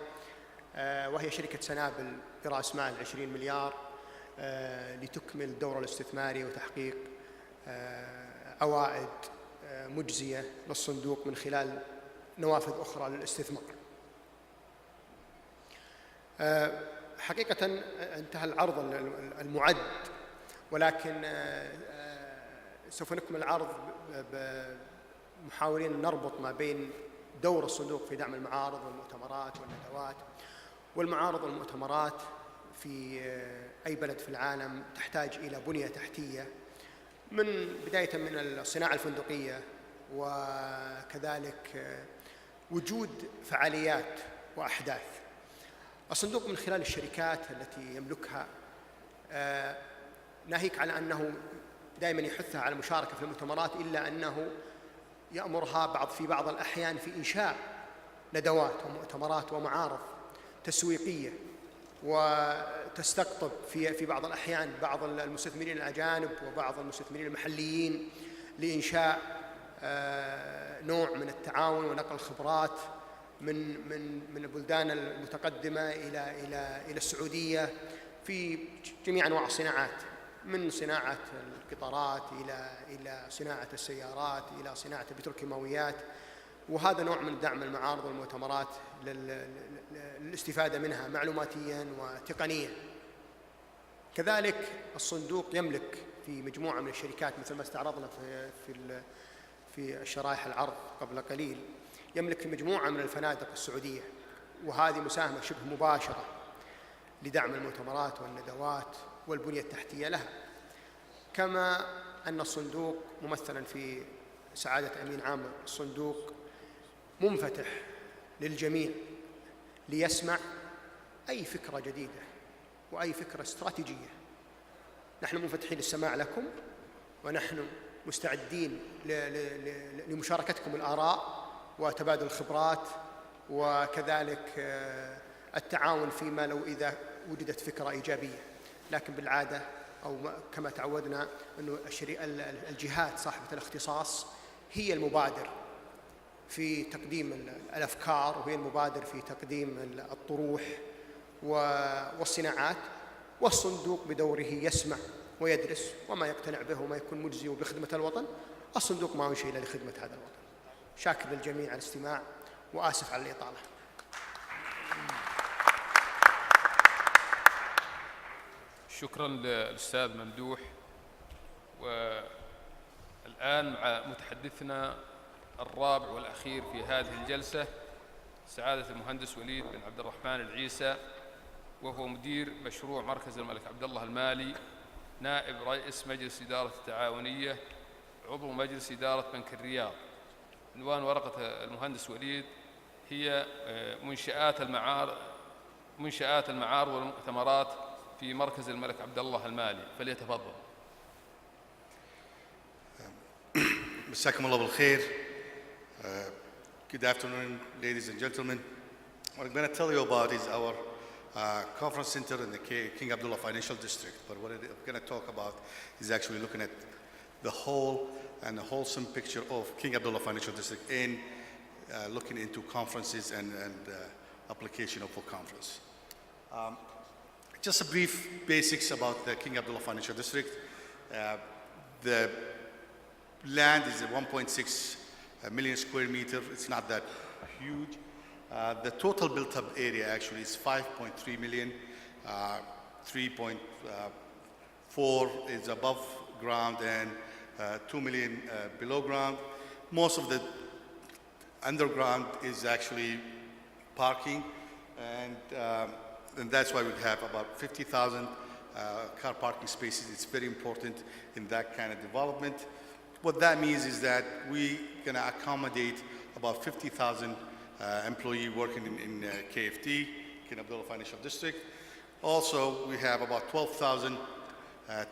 وهي شركة سنابل برأس مال 20 مليار لتكمل الدور الاستثماري وتحقيق عوائد مجزية للصندوق من خلال نوافذ أخرى للاستثمار. حقيقة انتهى العرض المعد، ولكن سوف نكمل العرض محاولين نربط ما بين دور الصندوق في دعم المعارض والمؤتمرات والندوات. والمعارض والمؤتمرات في أي بلد في العالم تحتاج إلى بنية تحتية، من بداية من الصناعة الفندقية، وكذلك وجود فعاليات وأحداث. الصندوق من خلال الشركات التي يملكها ناهيك على أنه دائما يحثها على المشاركة في المؤتمرات، إلا أنه يأمرها في بعض الأحيان في إنشاء ندوات ومؤتمرات ومعارض تسويقية، وتستقطب في بعض الأحيان بعض المستثمرين الأجانب وبعض المستثمرين المحليين لإنشاء نوع من التعاون ونقل الخبرات من البلدان المتقدمة إلى السعودية في جميع أنواع الصناعات، من صناعة القطارات إلى صناعة السيارات إلى صناعة البتروكيماويات. وهذا نوع من دعم المعارض والمؤتمرات للاستفادة منها معلوماتيا وتقنيا. كذلك الصندوق يملك في مجموعة من الشركات، مثل ما استعرضنا في الشرائح العرض قبل قليل، يملك في مجموعة من الفنادق السعودية، وهذه مساهمة شبه مباشرة لدعم المؤتمرات والندوات والبنية التحتية لها. كما أن الصندوق ممثلا في سعادة أمين عام الصندوق منفتح للجميع ليسمع أي فكرة جديدة وأي فكرة استراتيجية. نحن منفتحين للسماع لكم، ونحن مستعدين لمشاركتكم الآراء وتبادل الخبرات، وكذلك التعاون فيما لو إذا وجدت فكرة إيجابية. لكن بالعادة أو كما تعودنا أنه الجهات صاحبة الاختصاص هي المبادر في تقديم الأفكار، وهي المبادر في تقديم الطروح والصناعات، والصندوق بدوره يسمع ويدرس، وما يقتنع به وما يكون مجزي بخدمة الوطن الصندوق ما يمشي إلا لخدمة هذا الوطن. شاكر للجميع على الاستماع، وآسف على الإطالة. شكرا للأستاذ ممدوح. والآن مع متحدثنا الرابع والأخير في هذه الجلسة سعادة المهندس وليد بن عبد الرحمن العيسى، وهو مدير مشروع مركز الملك عبد الله المالي، نائب رئيس مجلس إدارة التعاونية، عضو مجلس إدارة بنك الرياض. عنوان ورقة المهندس وليد هي منشآت المعارض والمؤتمرات في مركز الملك عبد الله المالي. فليتفضل. مساكم الله بالخير. Good afternoon, ladies and gentlemen. What I'm going to tell you about is our conference center in the King Abdullah Financial District. But what I'm going to talk about is actually looking at the whole and the wholesome picture of King Abdullah Financial District in looking into conferences and application for conference. Just a brief basics about the King Abdullah Financial District. The land is 1.6 million square meter. It's not that huge. The total built-up area actually is 5.3 million. 3.4 is above ground and 2 million below ground. Most of the underground is actually parking, and that's why we have about 50,000 car parking spaces. It's very important in that kind of development. What that means is that we're going to accommodate about 50,000 employees working in KFT, King Abdullah Financial District. Also, we have about 12,000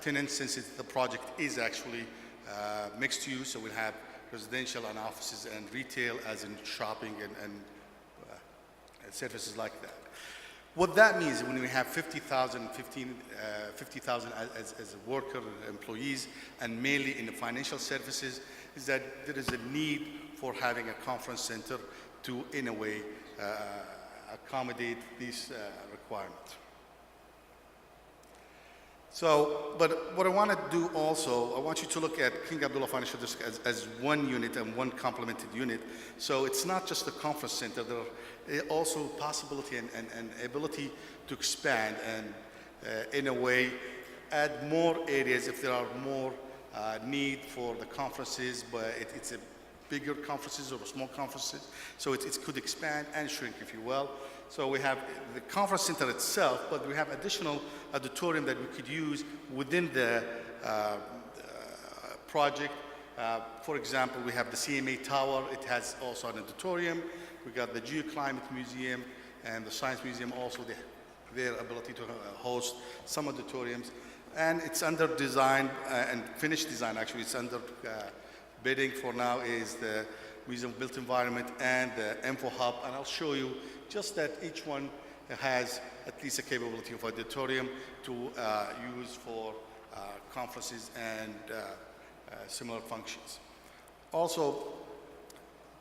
tenants, since the project is actually mixed use, so we'll have residential and offices and retail, as in shopping and services like that. What that means when we have 50,000 as a worker, employees, and mainly in the financial services, is that there is a need for having a conference center to, in a way, accommodate these requirements. So, but what I want to do also, I want you to look at King Abdullah Financial District as one unit and one complemented unit. So it's not just the conference center, there are also possibility and ability to expand and in a way add more areas if there are more need for the conferences, but it's a bigger conferences or small conferences. So it could expand and shrink, if you will. So we have the conference center itself, but we have additional auditorium that we could use within the project. For example, we have the CMA Tower. It has also an auditorium. We got the Geoclimate Museum and the Science Museum, also their ability to host some auditoriums. And it's under design and finished design, actually. It's under bidding for now is the Museum of Built Environment and the Info Hub. And I'll show you just that each one has at least a capability of auditorium to use for conferences and similar functions. Also,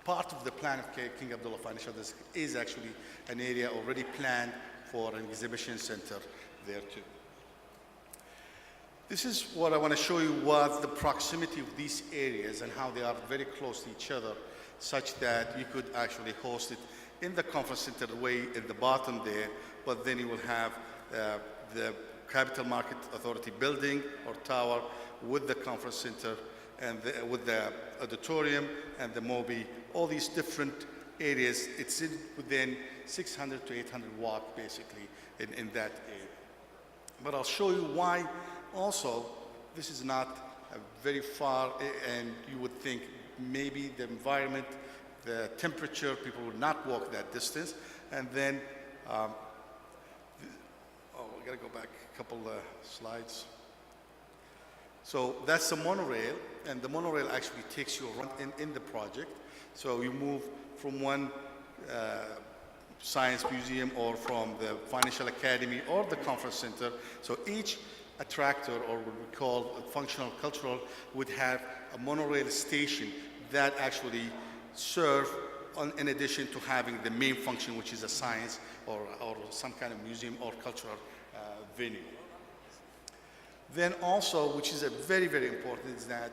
part of the plan of King Abdullah Financial District is actually an area already planned for an exhibition center there too. This is what I want to show you, was the proximity of these areas and how they are very close to each other, such that you could actually host it in the conference center way at the bottom there, but then you will have the Capital Market Authority building or tower with the conference center and with the auditorium and the MOBI, all these different areas. It's within 600 to 800 watt basically in that area. But I'll show you why also this is not very far, and you would think maybe the environment, the temperature, people would not walk that distance. And then, we gotta go back a couple slides. So that's the monorail, and the monorail actually takes you around in the project. So you move from one science museum or from the financial academy or the conference center. So each attractor, or what we call a functional cultural, would have a monorail station that actually serve in addition to having the main function, which is a science or some kind of museum or cultural venue. Then also, which is a very, very important, is that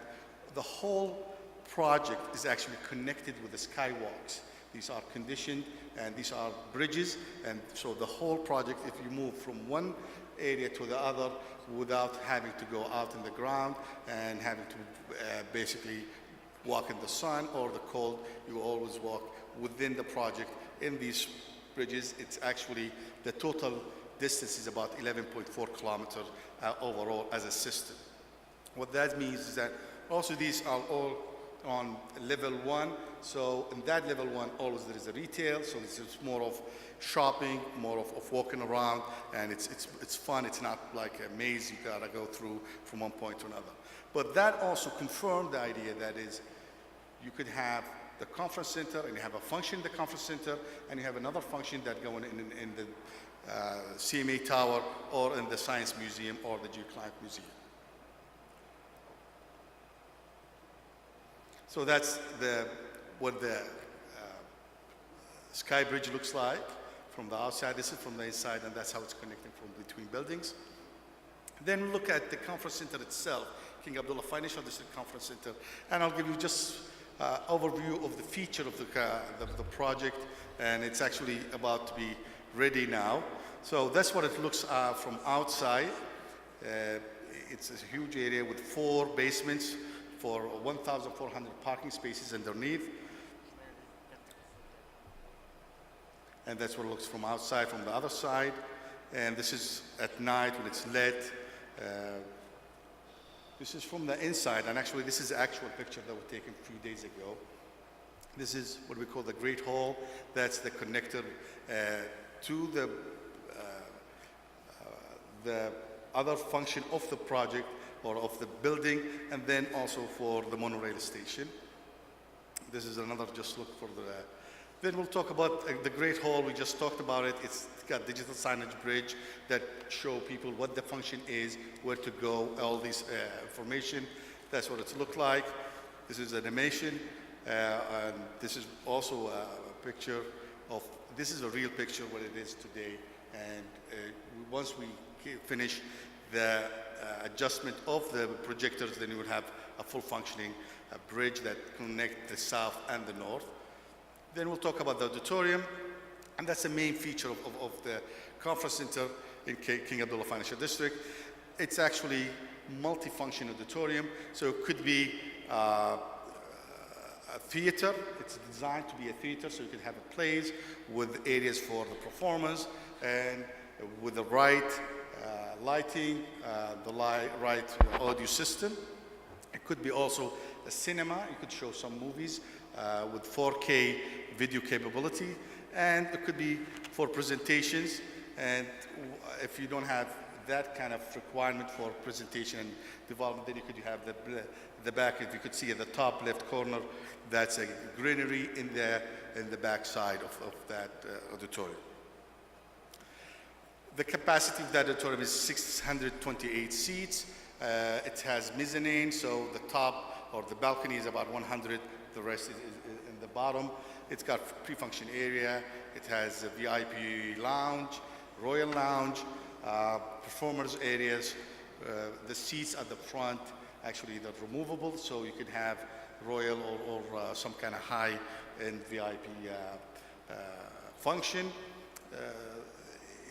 the whole project is actually connected with the skywalks. These are conditioned and these are bridges, and so the whole project, if you move from one area to the other without having to go out in the ground and having to basically walk in the sun or the cold, you always walk within the project in these bridges. It's actually, the total distance is about 11.4 kilometers overall as a system. What that means is that also these are all on level 1. So in that level 1, always there is a retail. So it's more of shopping, more of walking around, and it's fun. It's not like a maze you gotta go through from one point to another. But that also confirmed the idea that is, you could have the conference center, and you have a function in the conference center, and you have another function that going in the CMA Tower or in the Science Museum or the Geoclimate Museum. So that's what the Sky Bridge looks like from the outside. This is from the inside, and that's how it's connecting from between buildings. Then look at the conference center itself, King Abdullah Financial District Conference Center, and I'll give you just overview of the feature of the project, and it's actually about to be ready now. So that's what it looks from outside. It's a huge area with 4 basements for 1,400 parking spaces underneath. And that's what it looks from outside, from the other side. And this is at night when it's lit. This is from the inside, and actually this is the actual picture that was taken a few days ago. This is what we call the Great Hall. That's the connector to the other function of the project or of the building, and then also for the monorail station. This is another just look for the. Then we'll talk about the Great Hall. We just talked about it. It's got digital signage bridge that show people what the function is, where to go, all these information. That's what it's looked like. This is animation, and this is also a picture of. This is a real picture what it is today. And once we finish the adjustment of the projectors, then you will have a full functioning bridge that connects the south and the north. Then we'll talk about the auditorium, and that's the main feature of the conference center in King Abdullah Financial District. It's actually multi-function auditorium, so it could be a theater. It's designed to be a theater, so you can have plays with areas for the performers, and with the right lighting, the right audio system. It could be also a cinema. You could show some movies with 4K video capability, and it could be for presentations. And if you don't have that kind of requirement for presentation and development, then you could have the back. If you could see at the top left corner, that's a greenery in the back side of that auditorium. The capacity of that auditorium is 628 seats. It has mezzanine, so the top or the balcony is about 100. The rest is in the bottom. It's got pre-function area. It has a VIP lounge, royal lounge, performers areas. The seats at the front, actually, they're removable, so you can have royal or some kind of high-end VIP function.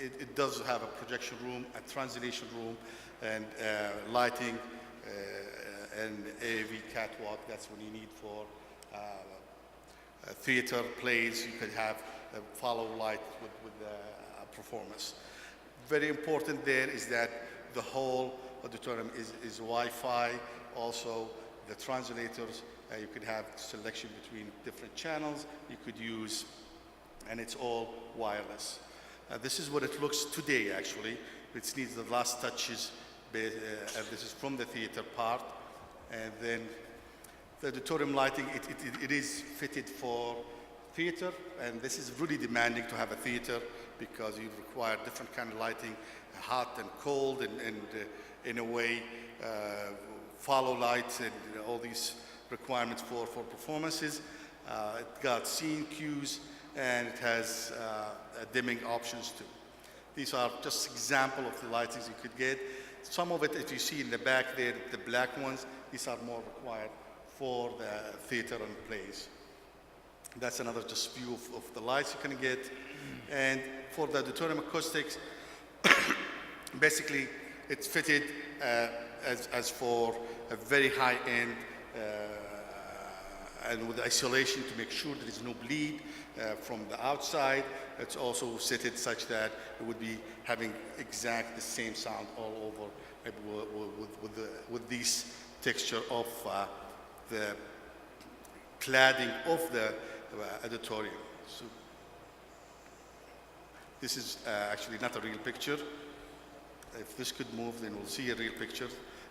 It does have a projection room, a translation room, and lighting, and AV catwalk. That's what you need for theater plays. You could have a follow light with the performance. Very important there is that the whole auditorium is Wi-Fi. Also, the translators, you could have selection between different channels you could use, and it's all wireless. This is what it looks today, actually. It needs the last touches. This is from the theater part. And then the auditorium lighting, it is fitted for theater, and this is really demanding to have a theater because you require different kind of lighting, hot and cold, and in a way, follow lights and all these requirements for performances. It got scene cues, and it has dimming options too. These are just example of the lightings you could get. Some of it, if you see in the back there, the black ones, these are more required for the theater and plays. That's another just view of the lights you can get. And for the auditorium acoustics, basically it's fitted as for a very high-end and with isolation to make sure there is no bleed from the outside. It's also fitted such that it would be having exact the same sound all over with this texture of the cladding of the auditorium. So this is actually not a real picture. If this could move, then we'll see a real picture.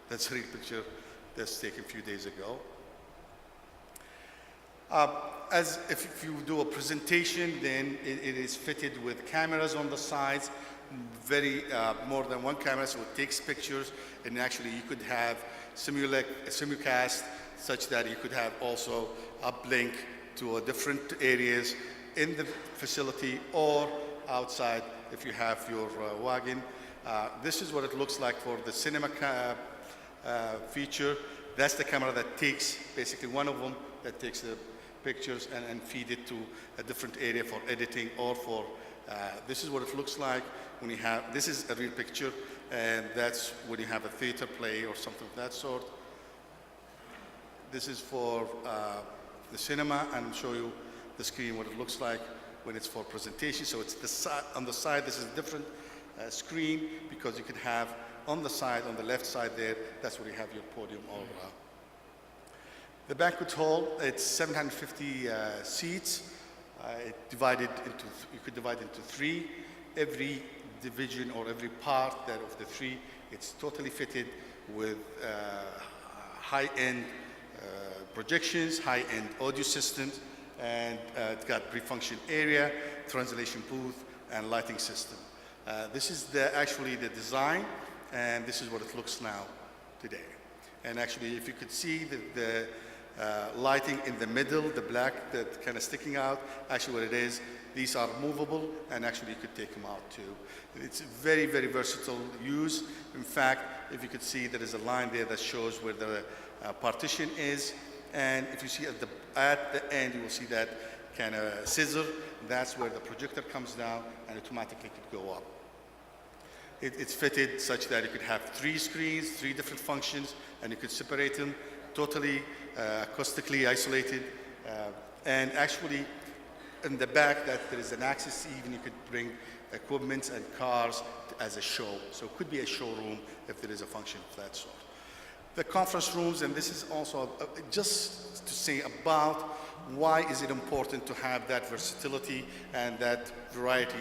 That's a real picture that's taken a few days ago. As if you do a presentation, then it is fitted with cameras on the sides, more than one camera, so it takes pictures, and actually you could have simulcast such that you could have also uplink to different areas in the facility or outside if you have your wagon. This is what it looks like for the cinema feature. That's the camera that takes, basically one of them that takes the pictures and feed it to a different area for editing or for, this is what it looks like when you have, this is a real picture, and that's when you have a theater play or something of that sort. This is for the cinema, and show you the screen, what it looks like when it's for presentation. So it's the side, on the side, this is a different screen, because you can have on the side, on the left side there, that's where you have your podium all around. The banquet hall, it's 750 seats. You could divide into three. every division or every part that of the three, it's totally fitted with high-end projections, high-end audio systems, and it's got pre-function area, translation booth, and lighting system. This is actually the design, and this is what it looks now today. And actually, if you could see the lighting in the middle, the black that kind of sticking out, actually what it is, these are movable, and actually you could take them out too. It's very, very versatile use. In fact, if you could see, there is a line there that shows where the partition is, and if you see at the end, you will see that kind of scissor. That's where the projector comes down and automatically could go up. It's fitted such that you could have 3 screens, 3 different functions, and you could separate them, totally acoustically isolated. And actually, in the back, that there is an access, even you could bring equipment and cars as a show. So it could be a showroom if there is a function of that sort. The conference rooms, and this is also just to say about why is it important to have that versatility and that variety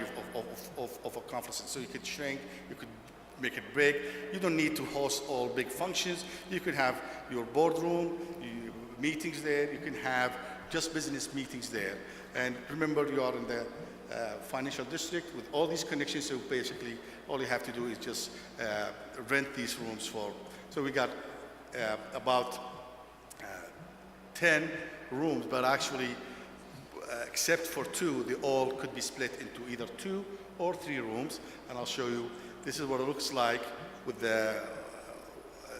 of a conference. So you could shrink, you could make it big. You don't need to host all big functions. You could have your boardroom, meetings there. You can have just business meetings there. And remember, you are in the financial district with all these connections, so basically all you have to do is just rent these rooms for. So we got about 10 rooms, but actually, except for 2, they all could be split into either 2 or 3 rooms. And I'll show you, this is what it looks like with the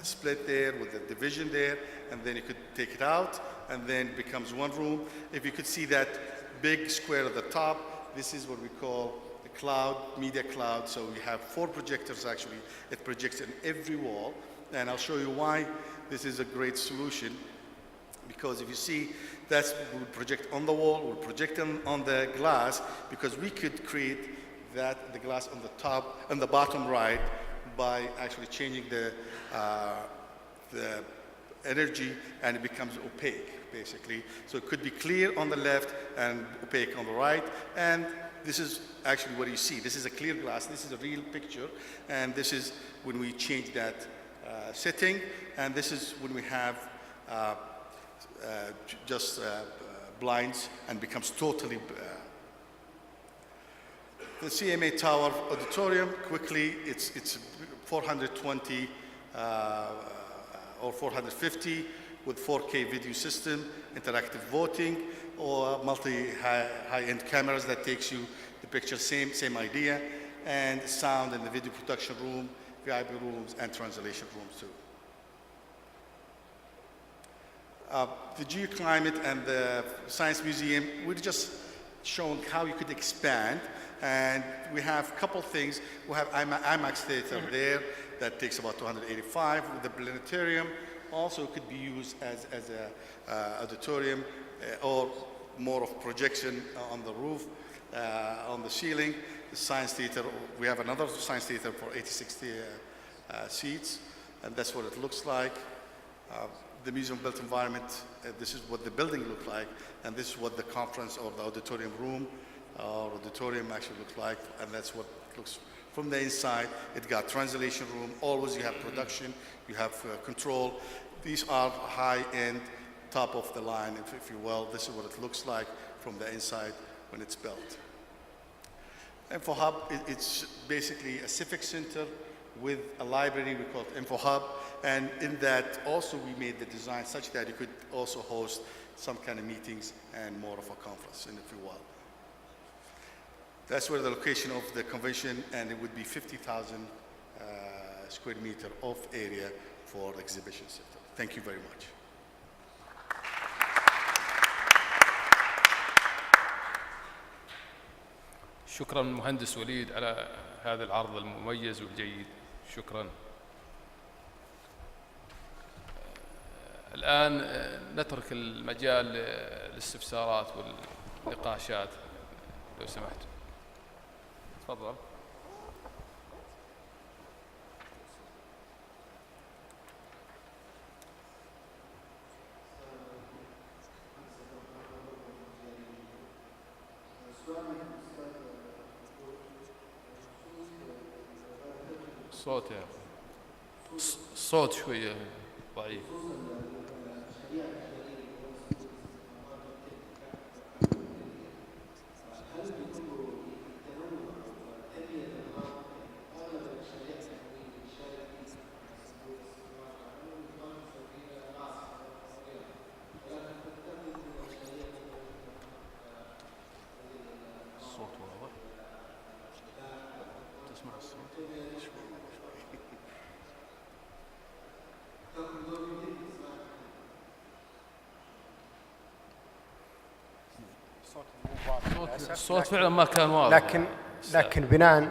split there, with the division there, and then you could take it out, and then it becomes 1 room. If you could see that big square at the top, this is what we call the cloud, media cloud. So we have 4 projectors actually. It projects in every wall, and I'll show you why this is a great solution. Because if you see, that's what we'll project on the wall, we'll project on the glass, because we could create the glass on the top, on the bottom right, by actually changing the energy, and it becomes opaque, basically. So it could be clear on the left and opaque on the right. And this is actually what you see. This is a clear glass. This is a real picture. And this is when we change that setting. And this is when we have just blinds and becomes totally. The CMA Tower Auditorium, quickly, it's 420 or 450 with 4K video system, interactive voting, or high-end cameras that takes you the picture, same idea, and sound in the video production room, VIP rooms, and translation rooms too. The Geoclimate and the Science Museum, we've just shown how you could expand, and we have a couple things. We have IMAX theater there that takes about 285 with the planetarium. Also could be used as an auditorium or more of projection on the roof, on the ceiling. The science theater, we have another science theater for 86 seats, and that's what it looks like. The museum built environment, this is what the building looks like, and this is what the conference or the auditorium room or auditorium actually looks like, and that's what it looks from the inside. It got translation room, always you have production, you have control. These are high-end, top of the line, if you will. This is what it looks like from the inside when it's built. Info Hub, it's basically a civic center with a library, we call it Info Hub, and in that also we made the design such that you could also host some kind of meetings and more of a conference, and if you will. That's where the location of the convention, and it would be 50,000 square meter of area for the exhibition center. Thank you very much. شكرا مهندس وليد على هذا العرض المميز والجيد. شكرا. الآن نترك المجال للاستفسارات والنقاشات لو سمحت. تفضل. الصوت يا أخي. الصوت شوية ضعيف. الصوت واضح؟ تسمع الصوت؟ الصوت فعلا ما كان واضح. لكن بناء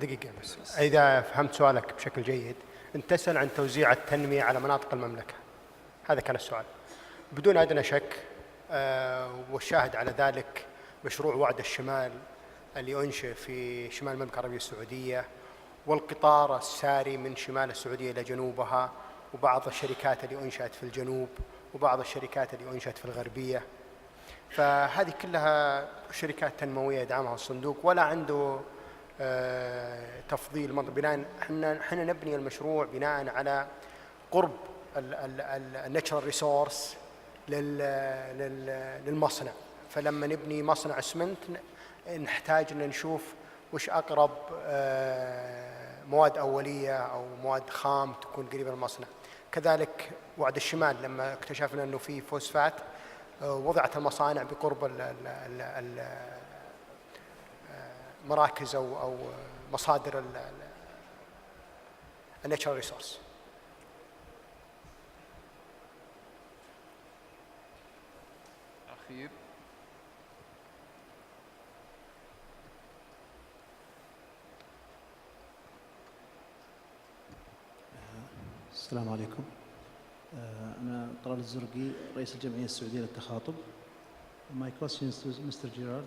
دقيقة بس، إذا فهمت سؤالك بشكل جيد، أنت تسأل عن توزيع التنمية على مناطق المملكة. هذا كان السؤال بدون أدنى شك. والشاهد على ذلك مشروع وعد الشمال اللي أنشئ في شمال المملكة العربية السعودية، والقطار الساري من شمال السعودية إلى جنوبها، وبعض الشركات اللي أنشأت في الجنوب، وبعض الشركات اللي أنشأت في الغربية. فهذه كلها شركات تنموية يدعمها الصندوق، ولا عنده تفضيل بناء. احنا نبني المشروع بناء على قرب الناتشرال ريسورس للمصنع. فلما نبني مصنع اسمنت نحتاج ان نشوف وش اقرب مواد اوليه او مواد خام تكون قريبه للمصنع. كذلك وعد الشمال لما اكتشفنا انه في فوسفات، وضعت المصانع بقرب المراكز او مصادر الناتشرال ريسورس. أخير. السلام عليكم. أنا طلال الزرقي رئيس الجمعية السعودية للتخاطب. My question is to Mr. Gerard.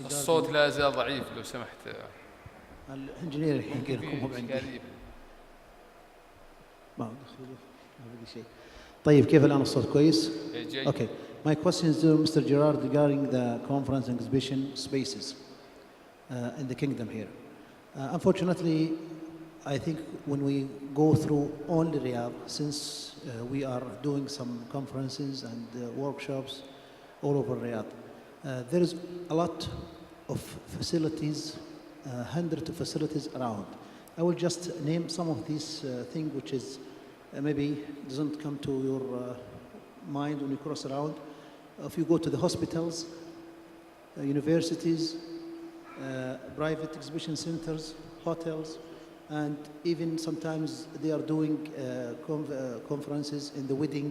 الصوت لا يزال ضعيف لو سمحت. الانجينير يحكي لكم هو عندي. ما بدي شيء. طيب كيف الآن الصوت كويس؟ Okay. My question is to Mr. Gerard regarding the conference and exhibition spaces in the kingdom here. Unfortunately, I think when we go through only Riyadh, since we are doing some conferences and workshops all over Riyadh, there is a lot of facilities, hundreds of facilities around. I will just name some of these things which is maybe doesn't come to your mind when you cross around. If you go to the hospitals, universities, private exhibition centers, hotels, and even sometimes they are doing conferences in the wedding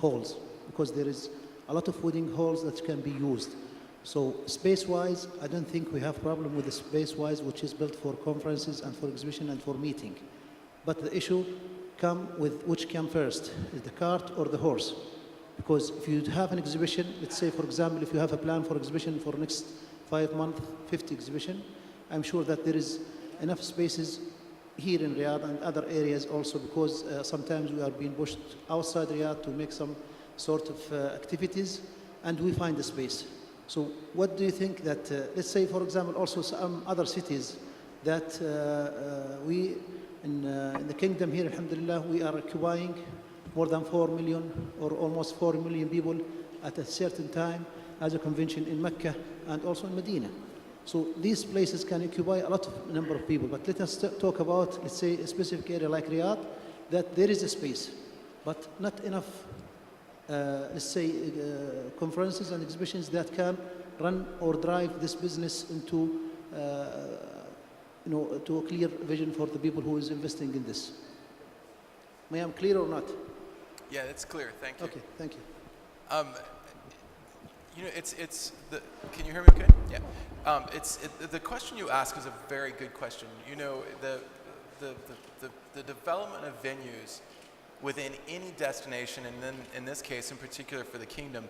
halls, because there is a lot of wedding halls that can be used. So space-wise, I don't think we have problem with the space-wise, which is built for conferences and for exhibition and for meeting. But the issue come with which came first, is the cart or the horse? Because if you have an exhibition, let's say for example, if you have a plan for exhibition for next 5 months, 50 exhibition, I'm sure that there is enough spaces here in Riyadh and other areas also, because sometimes we are being pushed outside Riyadh to make some sort of activities, and we find the space. So what do you think that, let's say for example also some other cities that we in the kingdom here, alhamdulillah, we are occupying more than 4 million or almost 4 million people at a certain time as a convention in Mecca and also in Medina. So these places can occupy a lot of number of people. But let us talk about, let's say, a specific area like Riyadh, that there is a space, but not enough, let's say, conferences and exhibitions that can run or drive this business into, to a clear vision for the people who is investing in this. May I clear or not? Yeah, it's clear. Thank you. Okay, thank you. It's the. Can you hear me? Okay. Yeah. The question you ask is a very good question. You know, the development of venues within any destination, and then in this case in particular for the kingdom,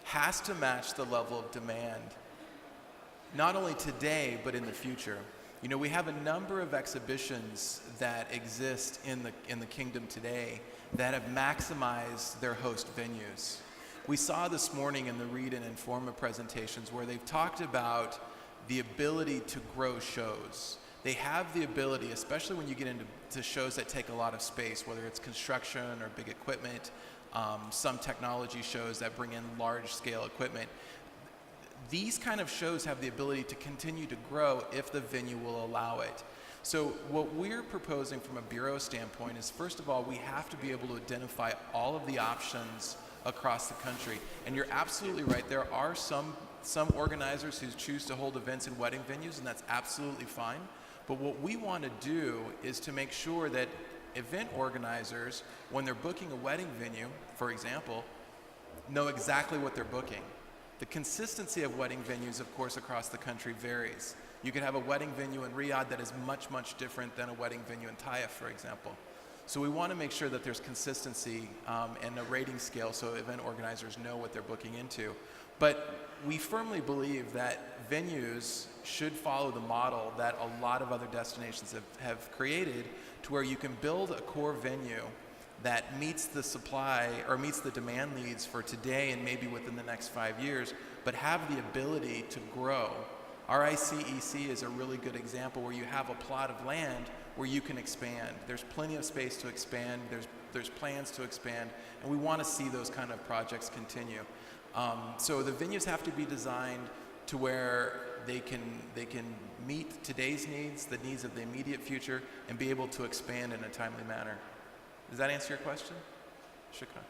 has to match the level of demand, not only today but in the future. You know, we have a number of exhibitions that exist in the kingdom today that have maximized their host venues. We saw this morning in the Read and Informa presentations where they've talked about the ability to grow shows, they have the ability, especially when you get into shows that take a lot of space, whether it's construction or big equipment, some technology shows that bring in large-scale equipment. These kind of shows have the ability to continue to grow if the venue will allow it. So what we're proposing from a bureau standpoint is, first of all, we have to be able to identify all of the options across the country. And you're absolutely right, there are some organizers who choose to hold events in wedding venues, and that's absolutely fine. But what we want to do is to make sure that event organizers, when they're booking a wedding venue, for example, know exactly what they're booking. The consistency of wedding venues, of course, across the country varies. You could have a wedding venue in Riyadh that is much, much different than a wedding venue in Taif, for example. So we want to make sure that there's consistency and a rating scale so event organizers know what they're booking into. But we firmly believe that venues should follow the model that a lot of other destinations have created, to where you can build a core venue that meets the supply or meets the demand needs for today and maybe within the next 5 years, but have the ability to grow. RICEC is a really good example where you have a plot of land where you can expand. There's plenty of space to expand, there's plans to expand, and we want to see those kind of projects continue. So the venues have to be designed to where they can meet today's needs, the needs of the immediate future, and be able to expand in a timely manner. Does that answer your question? شكرا.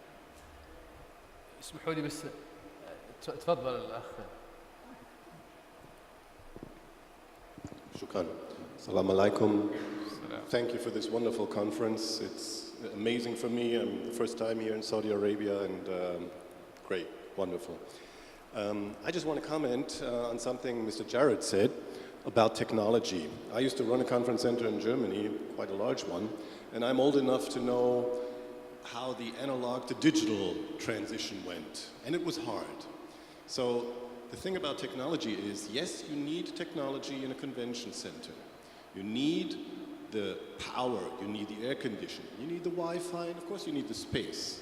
اسمحوا لي بس تفضل الأخ. Shukran. Assalamu alaikum. Thank you for this wonderful conference. It's amazing for me. I'm the first time here in Saudi Arabia, and great, wonderful. I just want to comment on something Mr. Jared said about technology. I used to run a conference center in Germany, quite a large one, and I'm old enough to know how the analog to digital transition went, and it was hard. So the thing about technology is, yes, you need technology in a convention center. You need the power, you need the air conditioning, you need the Wi-Fi, and of course you need the space.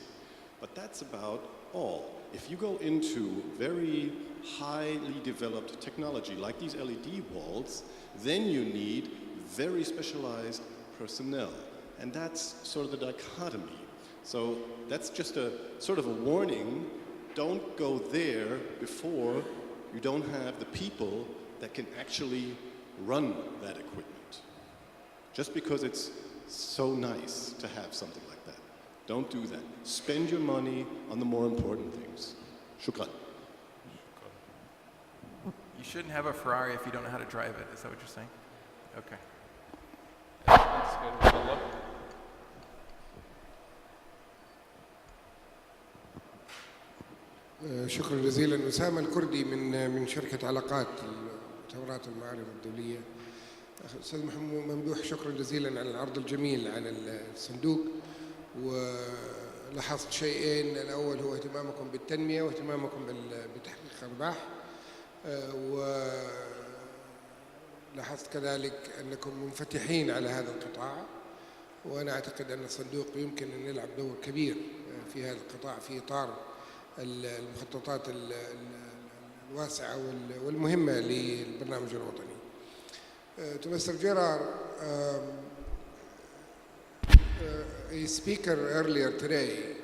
But that's about all. If you go into very highly developed technology, like these LED walls, then you need very specialized personnel. And that's sort of the dichotomy. So that's just a sort of a warning. Don't go there before you don't have the people that can actually run that equipment. Just because it's so nice to have something like that. Don't do that. Spend your money on the more important things. Shukran. You shouldn't have a Ferrari if you don't know how to drive it. Is that what you're saying? Okay. شكرا جزيلا. أسامة الكردي من شركة علاقات مؤتمرات المعارض الدولية. أستاذ ممدوح، شكرا جزيلا على العرض الجميل عن الصندوق، ولاحظت شيئين. الأول هو اهتمامكم بالتنمية واهتمامكم بتحقيق أرباح، ولاحظت كذلك أنكم منفتحين على هذا القطاع، وأنا أعتقد أن الصندوق يمكن أن يلعب دور كبير في هذا القطاع في إطار المخططات الواسعة والمهمة للبرنامج الوطني. To Mr. Gerard, a speaker earlier today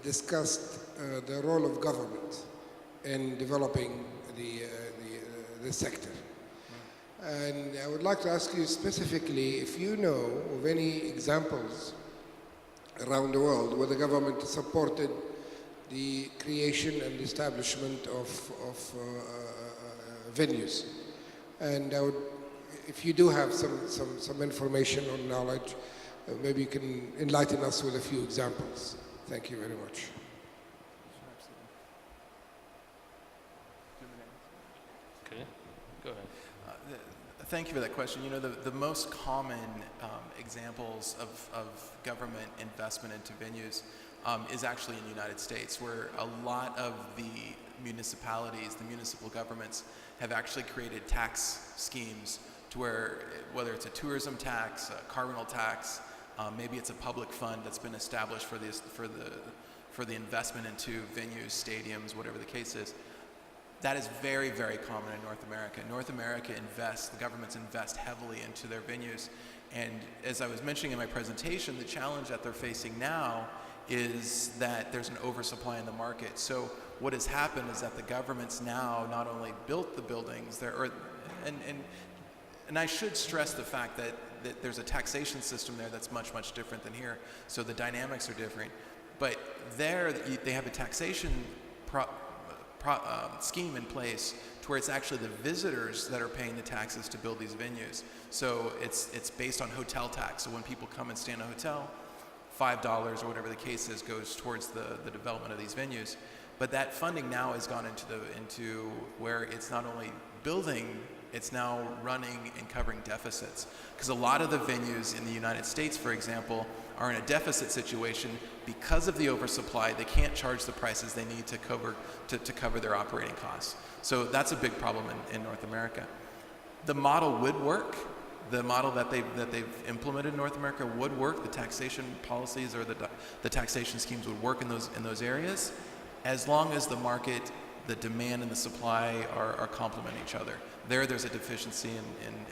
discussed the role of government in developing the sector. And I would like to ask you specifically if you know of any examples around the world where the government supported the creation and establishment of venues. And I would, if you do have some information or knowledge, maybe you can enlighten us with a few examples. Thank you very much. Okay, go ahead. Thank you for that question. You know, the most common examples of government investment into venues is actually in the United States, where a lot of the municipalities, the municipal governments, have actually created tax schemes to where, whether it's a tourism tax, a car rental tax, maybe it's a public fund that's been established for the investment into venues, stadiums, whatever the case is. That is very, very common in North America. North America the governments invest heavily into their venues. And as I was mentioning in my presentation, the challenge that they're facing now is that there's an oversupply in the market. So what has happened is that the governments now not only built the buildings, and I should stress the fact that there's a taxation system there that's much, much different than here. So the dynamics are different. But there, they have a taxation scheme in place to where it's actually the visitors that are paying the taxes to build these venues. So it's based on hotel tax. So when people come and stay in a hotel, $5 or whatever the case is goes towards the development of these venues. But that funding now has gone into where it's not only building, it's now running and covering deficits. Because a lot of the venues in the United States, for example, are in a deficit situation because of the oversupply. They can't charge the prices they need to cover their operating costs. So that's a big problem in North America. The model would work. The model that they've implemented in North America would work. The taxation policies or the taxation schemes would work in those areas, as long as the market, the demand and the supply are complement each other. There's a deficiency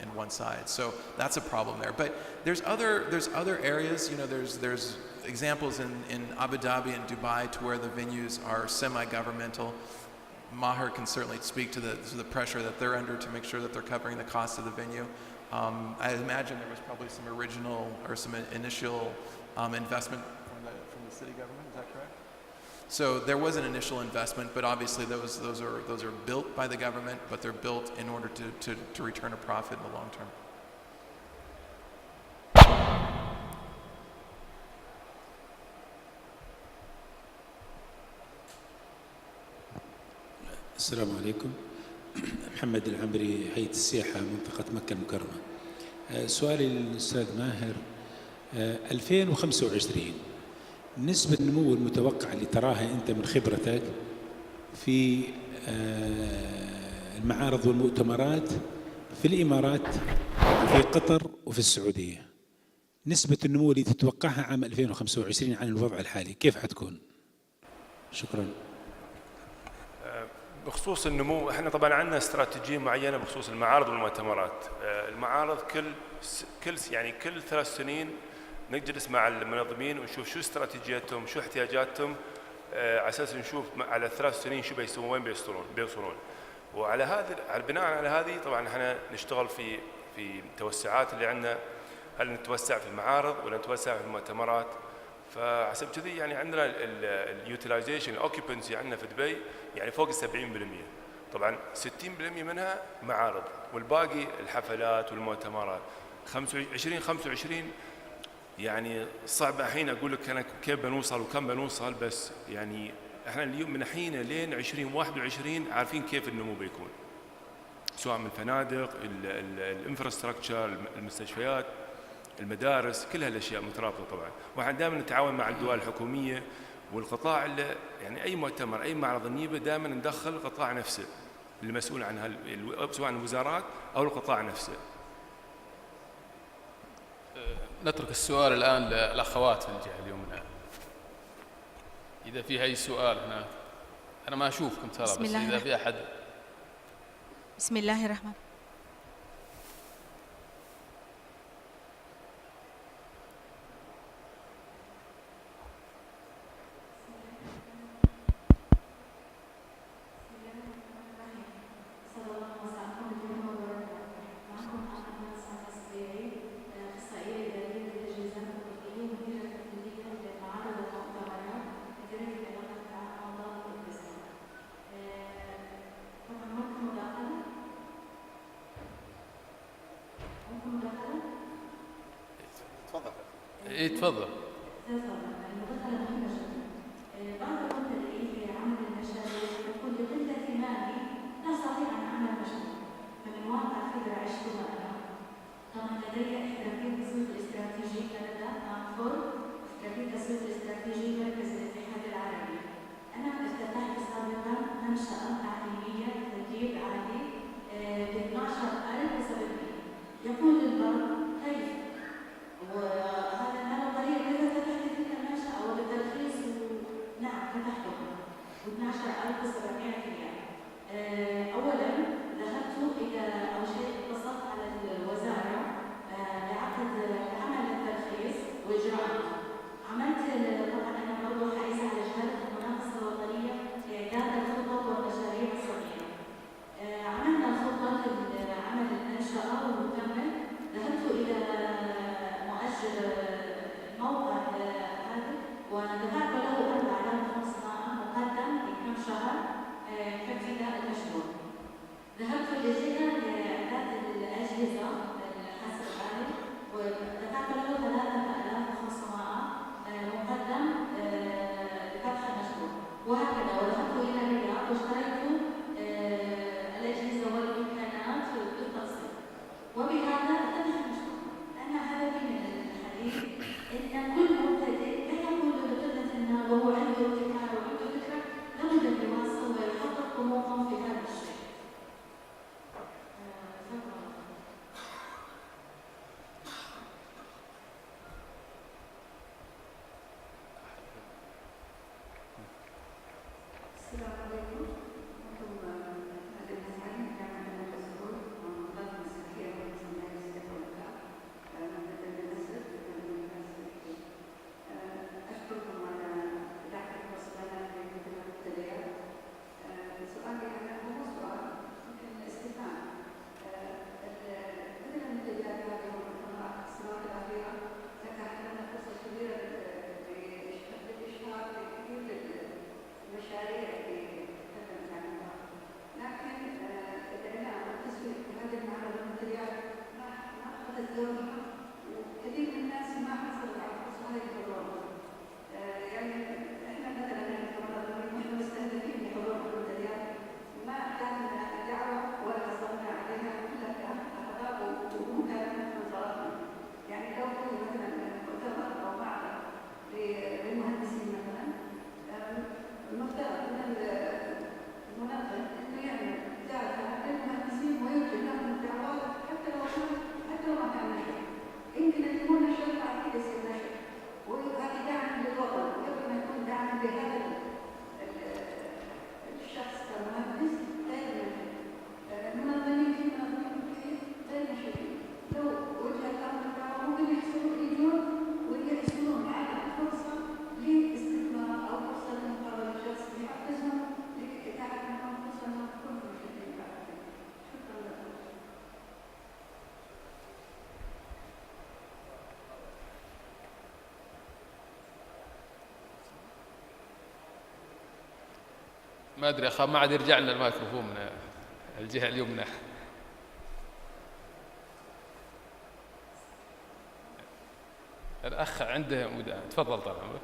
in one side, so that's a problem there. But there's other areas. You know, there's examples in Abu Dhabi and Dubai to where the venues are semi-governmental. Maher can certainly speak to the pressure that they're under to make sure that they're covering the cost of the venue. I imagine there was probably some original or some initial investment from the city government. Is that correct? So there was an initial investment, but obviously those are built by the government, but they're built in order to return a profit in the long term. السلام عليكم. محمد العمري، هيئة السياحة منطقة مكة المكرمة. سؤالي للأستاذ ماهر، 2025 نسبة النمو المتوقعة اللي تراها أنت من خبرتك في المعارض والمؤتمرات في الإمارات وفي قطر وفي السعودية، نسبة النمو اللي تتوقعها عام 2025 عن الوضع الحالي كيف حتكون؟ شكرا. بخصوص النمو، احنا طبعا عندنا استراتيجيه معينه بخصوص المعارض والمؤتمرات. المعارض كل 3 سنين نجلس مع المنظمين ونشوف شو استراتيجيتهم، شو احتياجاتهم، على اساس نشوف على 3 سنين شو بيسوون، وين بيوصلون. بناء على هذه طبعا احنا نشتغل في التوسعات اللي عندنا، هل نتوسع في المعارض ولا نتوسع في المؤتمرات. فحسب كذي يعني عندنا اليوتيلايزيشن الاوكيبنسي عندنا في دبي يعني فوق ال 70%. طبعا 60% منها معارض والباقي الحفلات والمؤتمرات. 2025 يعني صعب الحين اقول لك انا كيف بنوصل وكم بنوصل، بس يعني احنا اليوم من الحين لين 2021 عارفين كيف النمو بيكون، سواء من الفنادق، الانفراستراكشر، المستشفيات، المدارس، كل هالاشياء مترابطه طبعا. واحنا دائما نتعاون مع الدول الحكوميه والقطاع اللي يعني اي مؤتمر اي معرض نجيبه دائما ندخل القطاع نفسه المسؤول عنها، سواء الوزارات او القطاع نفسه. نترك السؤال الان للاخوات من الجهه اليمنى، اذا في اي سؤال هناك. انا ما اشوفكم ترى، بس اذا في احد. بسم الله الرحمن. ايه تفضل. أولاً ذهبت إلى أول شيء اتصلت على الوزارة لعقد عمل الترخيص وإجراءاته. عملت طبعاً أنا برضو حريصة على جهة المنافسة الوطنية لإعداد الخطط والمشاريع الصغيرة. عملنا خطة عمل المنشأة والمكمل. ذهبت إلى مؤجر الموقع هذا ودفعت له 4000 صناعة مقدم بكم شهر كابتداء المشروع. ذهبت للجهة لإعداد الأجهزة الحاسب الآلي ودفعت له 3500 مقدم لفتح المشروع، وهكذا. وذهبت إلى الرياض واشتريت الأجهزة والإمكانات بالتقسيط، وبهذا فتح المشروع. أنا هدفي من الحديث إن كل مبتدئ لا يقول بقدرة أنه وهو عنده ابتكار وعنده فكرة لابد أن يواصل ويحقق طموحه في هذا الشيء. السلام عليكم. ما أدري أخاف ما عاد يرجع لنا الميكروفون من الجهة اليمنى. الأخ عنده مداهمة، تفضل طال عمرك.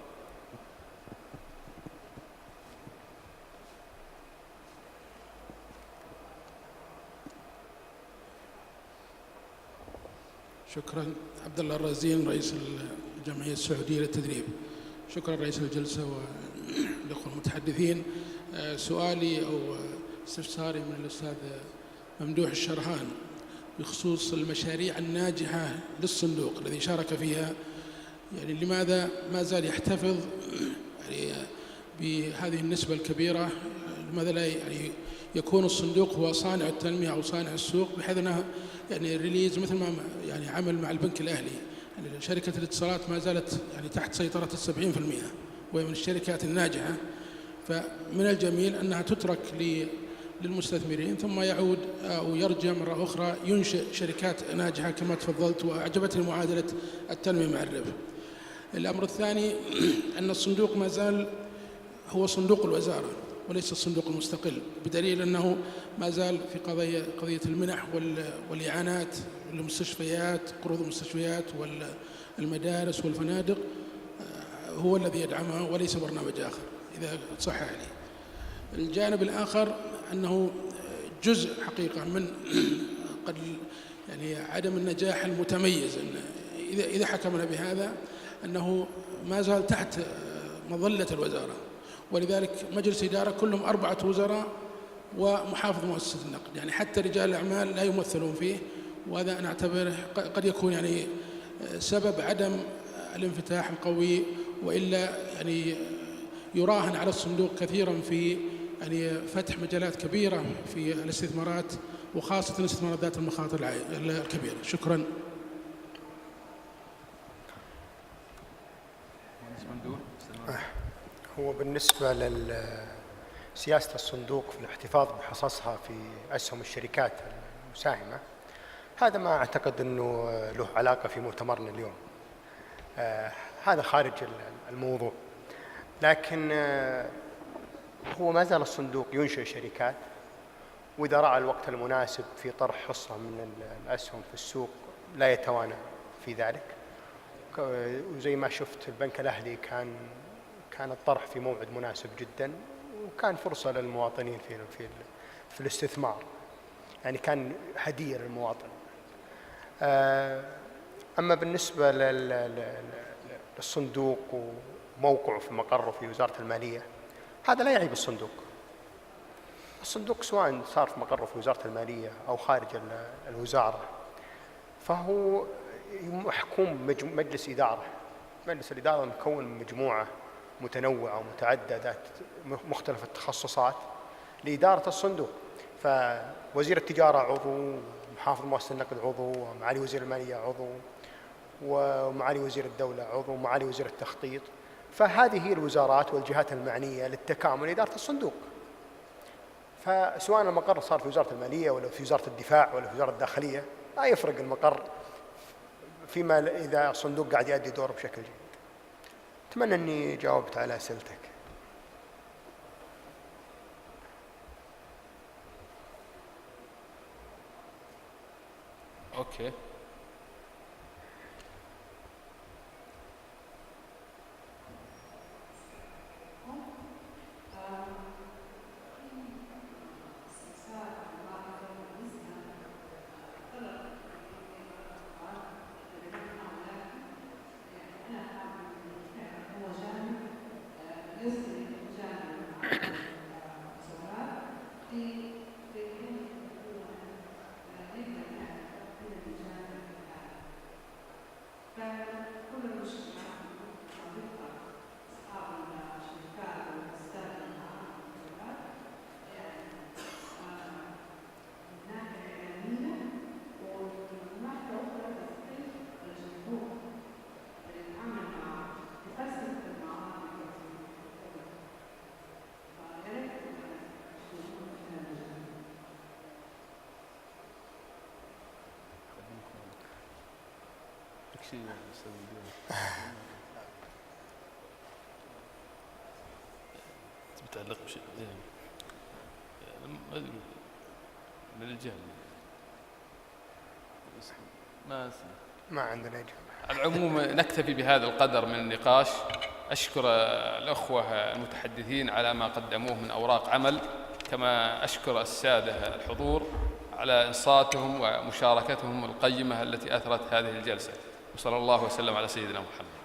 شكرا. عبد الله الرازين رئيس الجمعية السعودية للتدريب. شكرا رئيس الجلسة والأخوة المتحدثين. سؤالي أو استفساري من الأستاذ ممدوح الشرهان بخصوص المشاريع الناجحة للصندوق الذي شارك فيها، يعني لماذا ما زال يحتفظ يعني بهذه النسبة الكبيرة؟ لماذا لا يعني يكون الصندوق هو صانع التنمية أو صانع السوق، بحيث أنها يعني ريليز مثل ما يعني عمل مع البنك الأهلي؟ يعني شركة الاتصالات ما زالت يعني تحت سيطرة 70%، وهي من الشركات الناجحة، فمن الجميل أنها تترك للمستثمرين ثم يعود أو يرجع مرة أخرى ينشئ شركات ناجحة كما تفضلت. وأعجبتني معادلة التنمية مع الربح. الأمر الثاني أن الصندوق ما زال هو صندوق الوزارة وليس الصندوق المستقل، بدليل أنه ما زال في قضية المنح والإعانات للمستشفيات، قروض المستشفيات والمدارس والفنادق هو الذي يدعمها وليس برنامج آخر، إذا صح عليه. الجانب الآخر أنه جزء حقيقة من قد يعني عدم النجاح المتميز، إذا حكمنا بهذا أنه ما زال تحت مظلة الوزارة، ولذلك مجلس إدارة كلهم 4 وزراء ومحافظ مؤسسة النقد، يعني حتى رجال الأعمال لا يمثلون فيه، وهذا أنا أعتبره قد يكون يعني سبب عدم الانفتاح القوي، وإلا يعني يراهن على الصندوق كثيرا في يعني فتح مجالات كبيرة في الاستثمارات، وخاصة الاستثمارات ذات المخاطر الكبيرة. شكرا. هو بالنسبة لسياسة الصندوق في الاحتفاظ بحصصها في أسهم الشركات المساهمة، هذا ما أعتقد أنه له علاقة في مؤتمرنا اليوم، هذا خارج الموضوع. لكن هو ما زال الصندوق ينشئ شركات، وإذا رأى الوقت المناسب في طرح حصة من الأسهم في السوق لا يتوانى في ذلك. وزي ما شفت البنك الأهلي كان الطرح في موعد مناسب جدا، وكان فرصة للمواطنين في الاستثمار، يعني كان هدية للمواطن. أما بالنسبة للصندوق وموقعه في مقره في وزارة المالية، هذا لا يعيب الصندوق. الصندوق سواء صار في مقره في وزارة المالية أو خارج الوزارة، فهو محكوم بمجلس إدارة. مجلس الإدارة مكون من مجموعة متنوعة ومتعددة ذات مختلف التخصصات لإدارة الصندوق. فوزير التجارة عضو، محافظ مؤسسة النقد عضو، ومعالي وزير المالية عضو، ومعالي وزير الدولة عضو، ومعالي وزير التخطيط. فهذه هي الوزارات والجهات المعنية للتكامل إدارة الصندوق. فسواء المقر صار في وزارة المالية ولا في وزارة الدفاع ولا في وزارة الداخلية، لا يفرق المقر فيما إذا الصندوق قاعد يؤدي دوره بشكل جيد. أتمنى أني جاوبت على أسئلتك. أوكي. متعلق بشيء من الجهل ما عندنا إجابة. على العموم نكتفي بهذا القدر من النقاش. أشكر الأخوة المتحدثين على ما قدموه من أوراق عمل، كما أشكر السادة الحضور على إنصاتهم ومشاركتهم القيمة التي أثرت هذه الجلسة. وصلى الله وسلم على سيدنا محمد.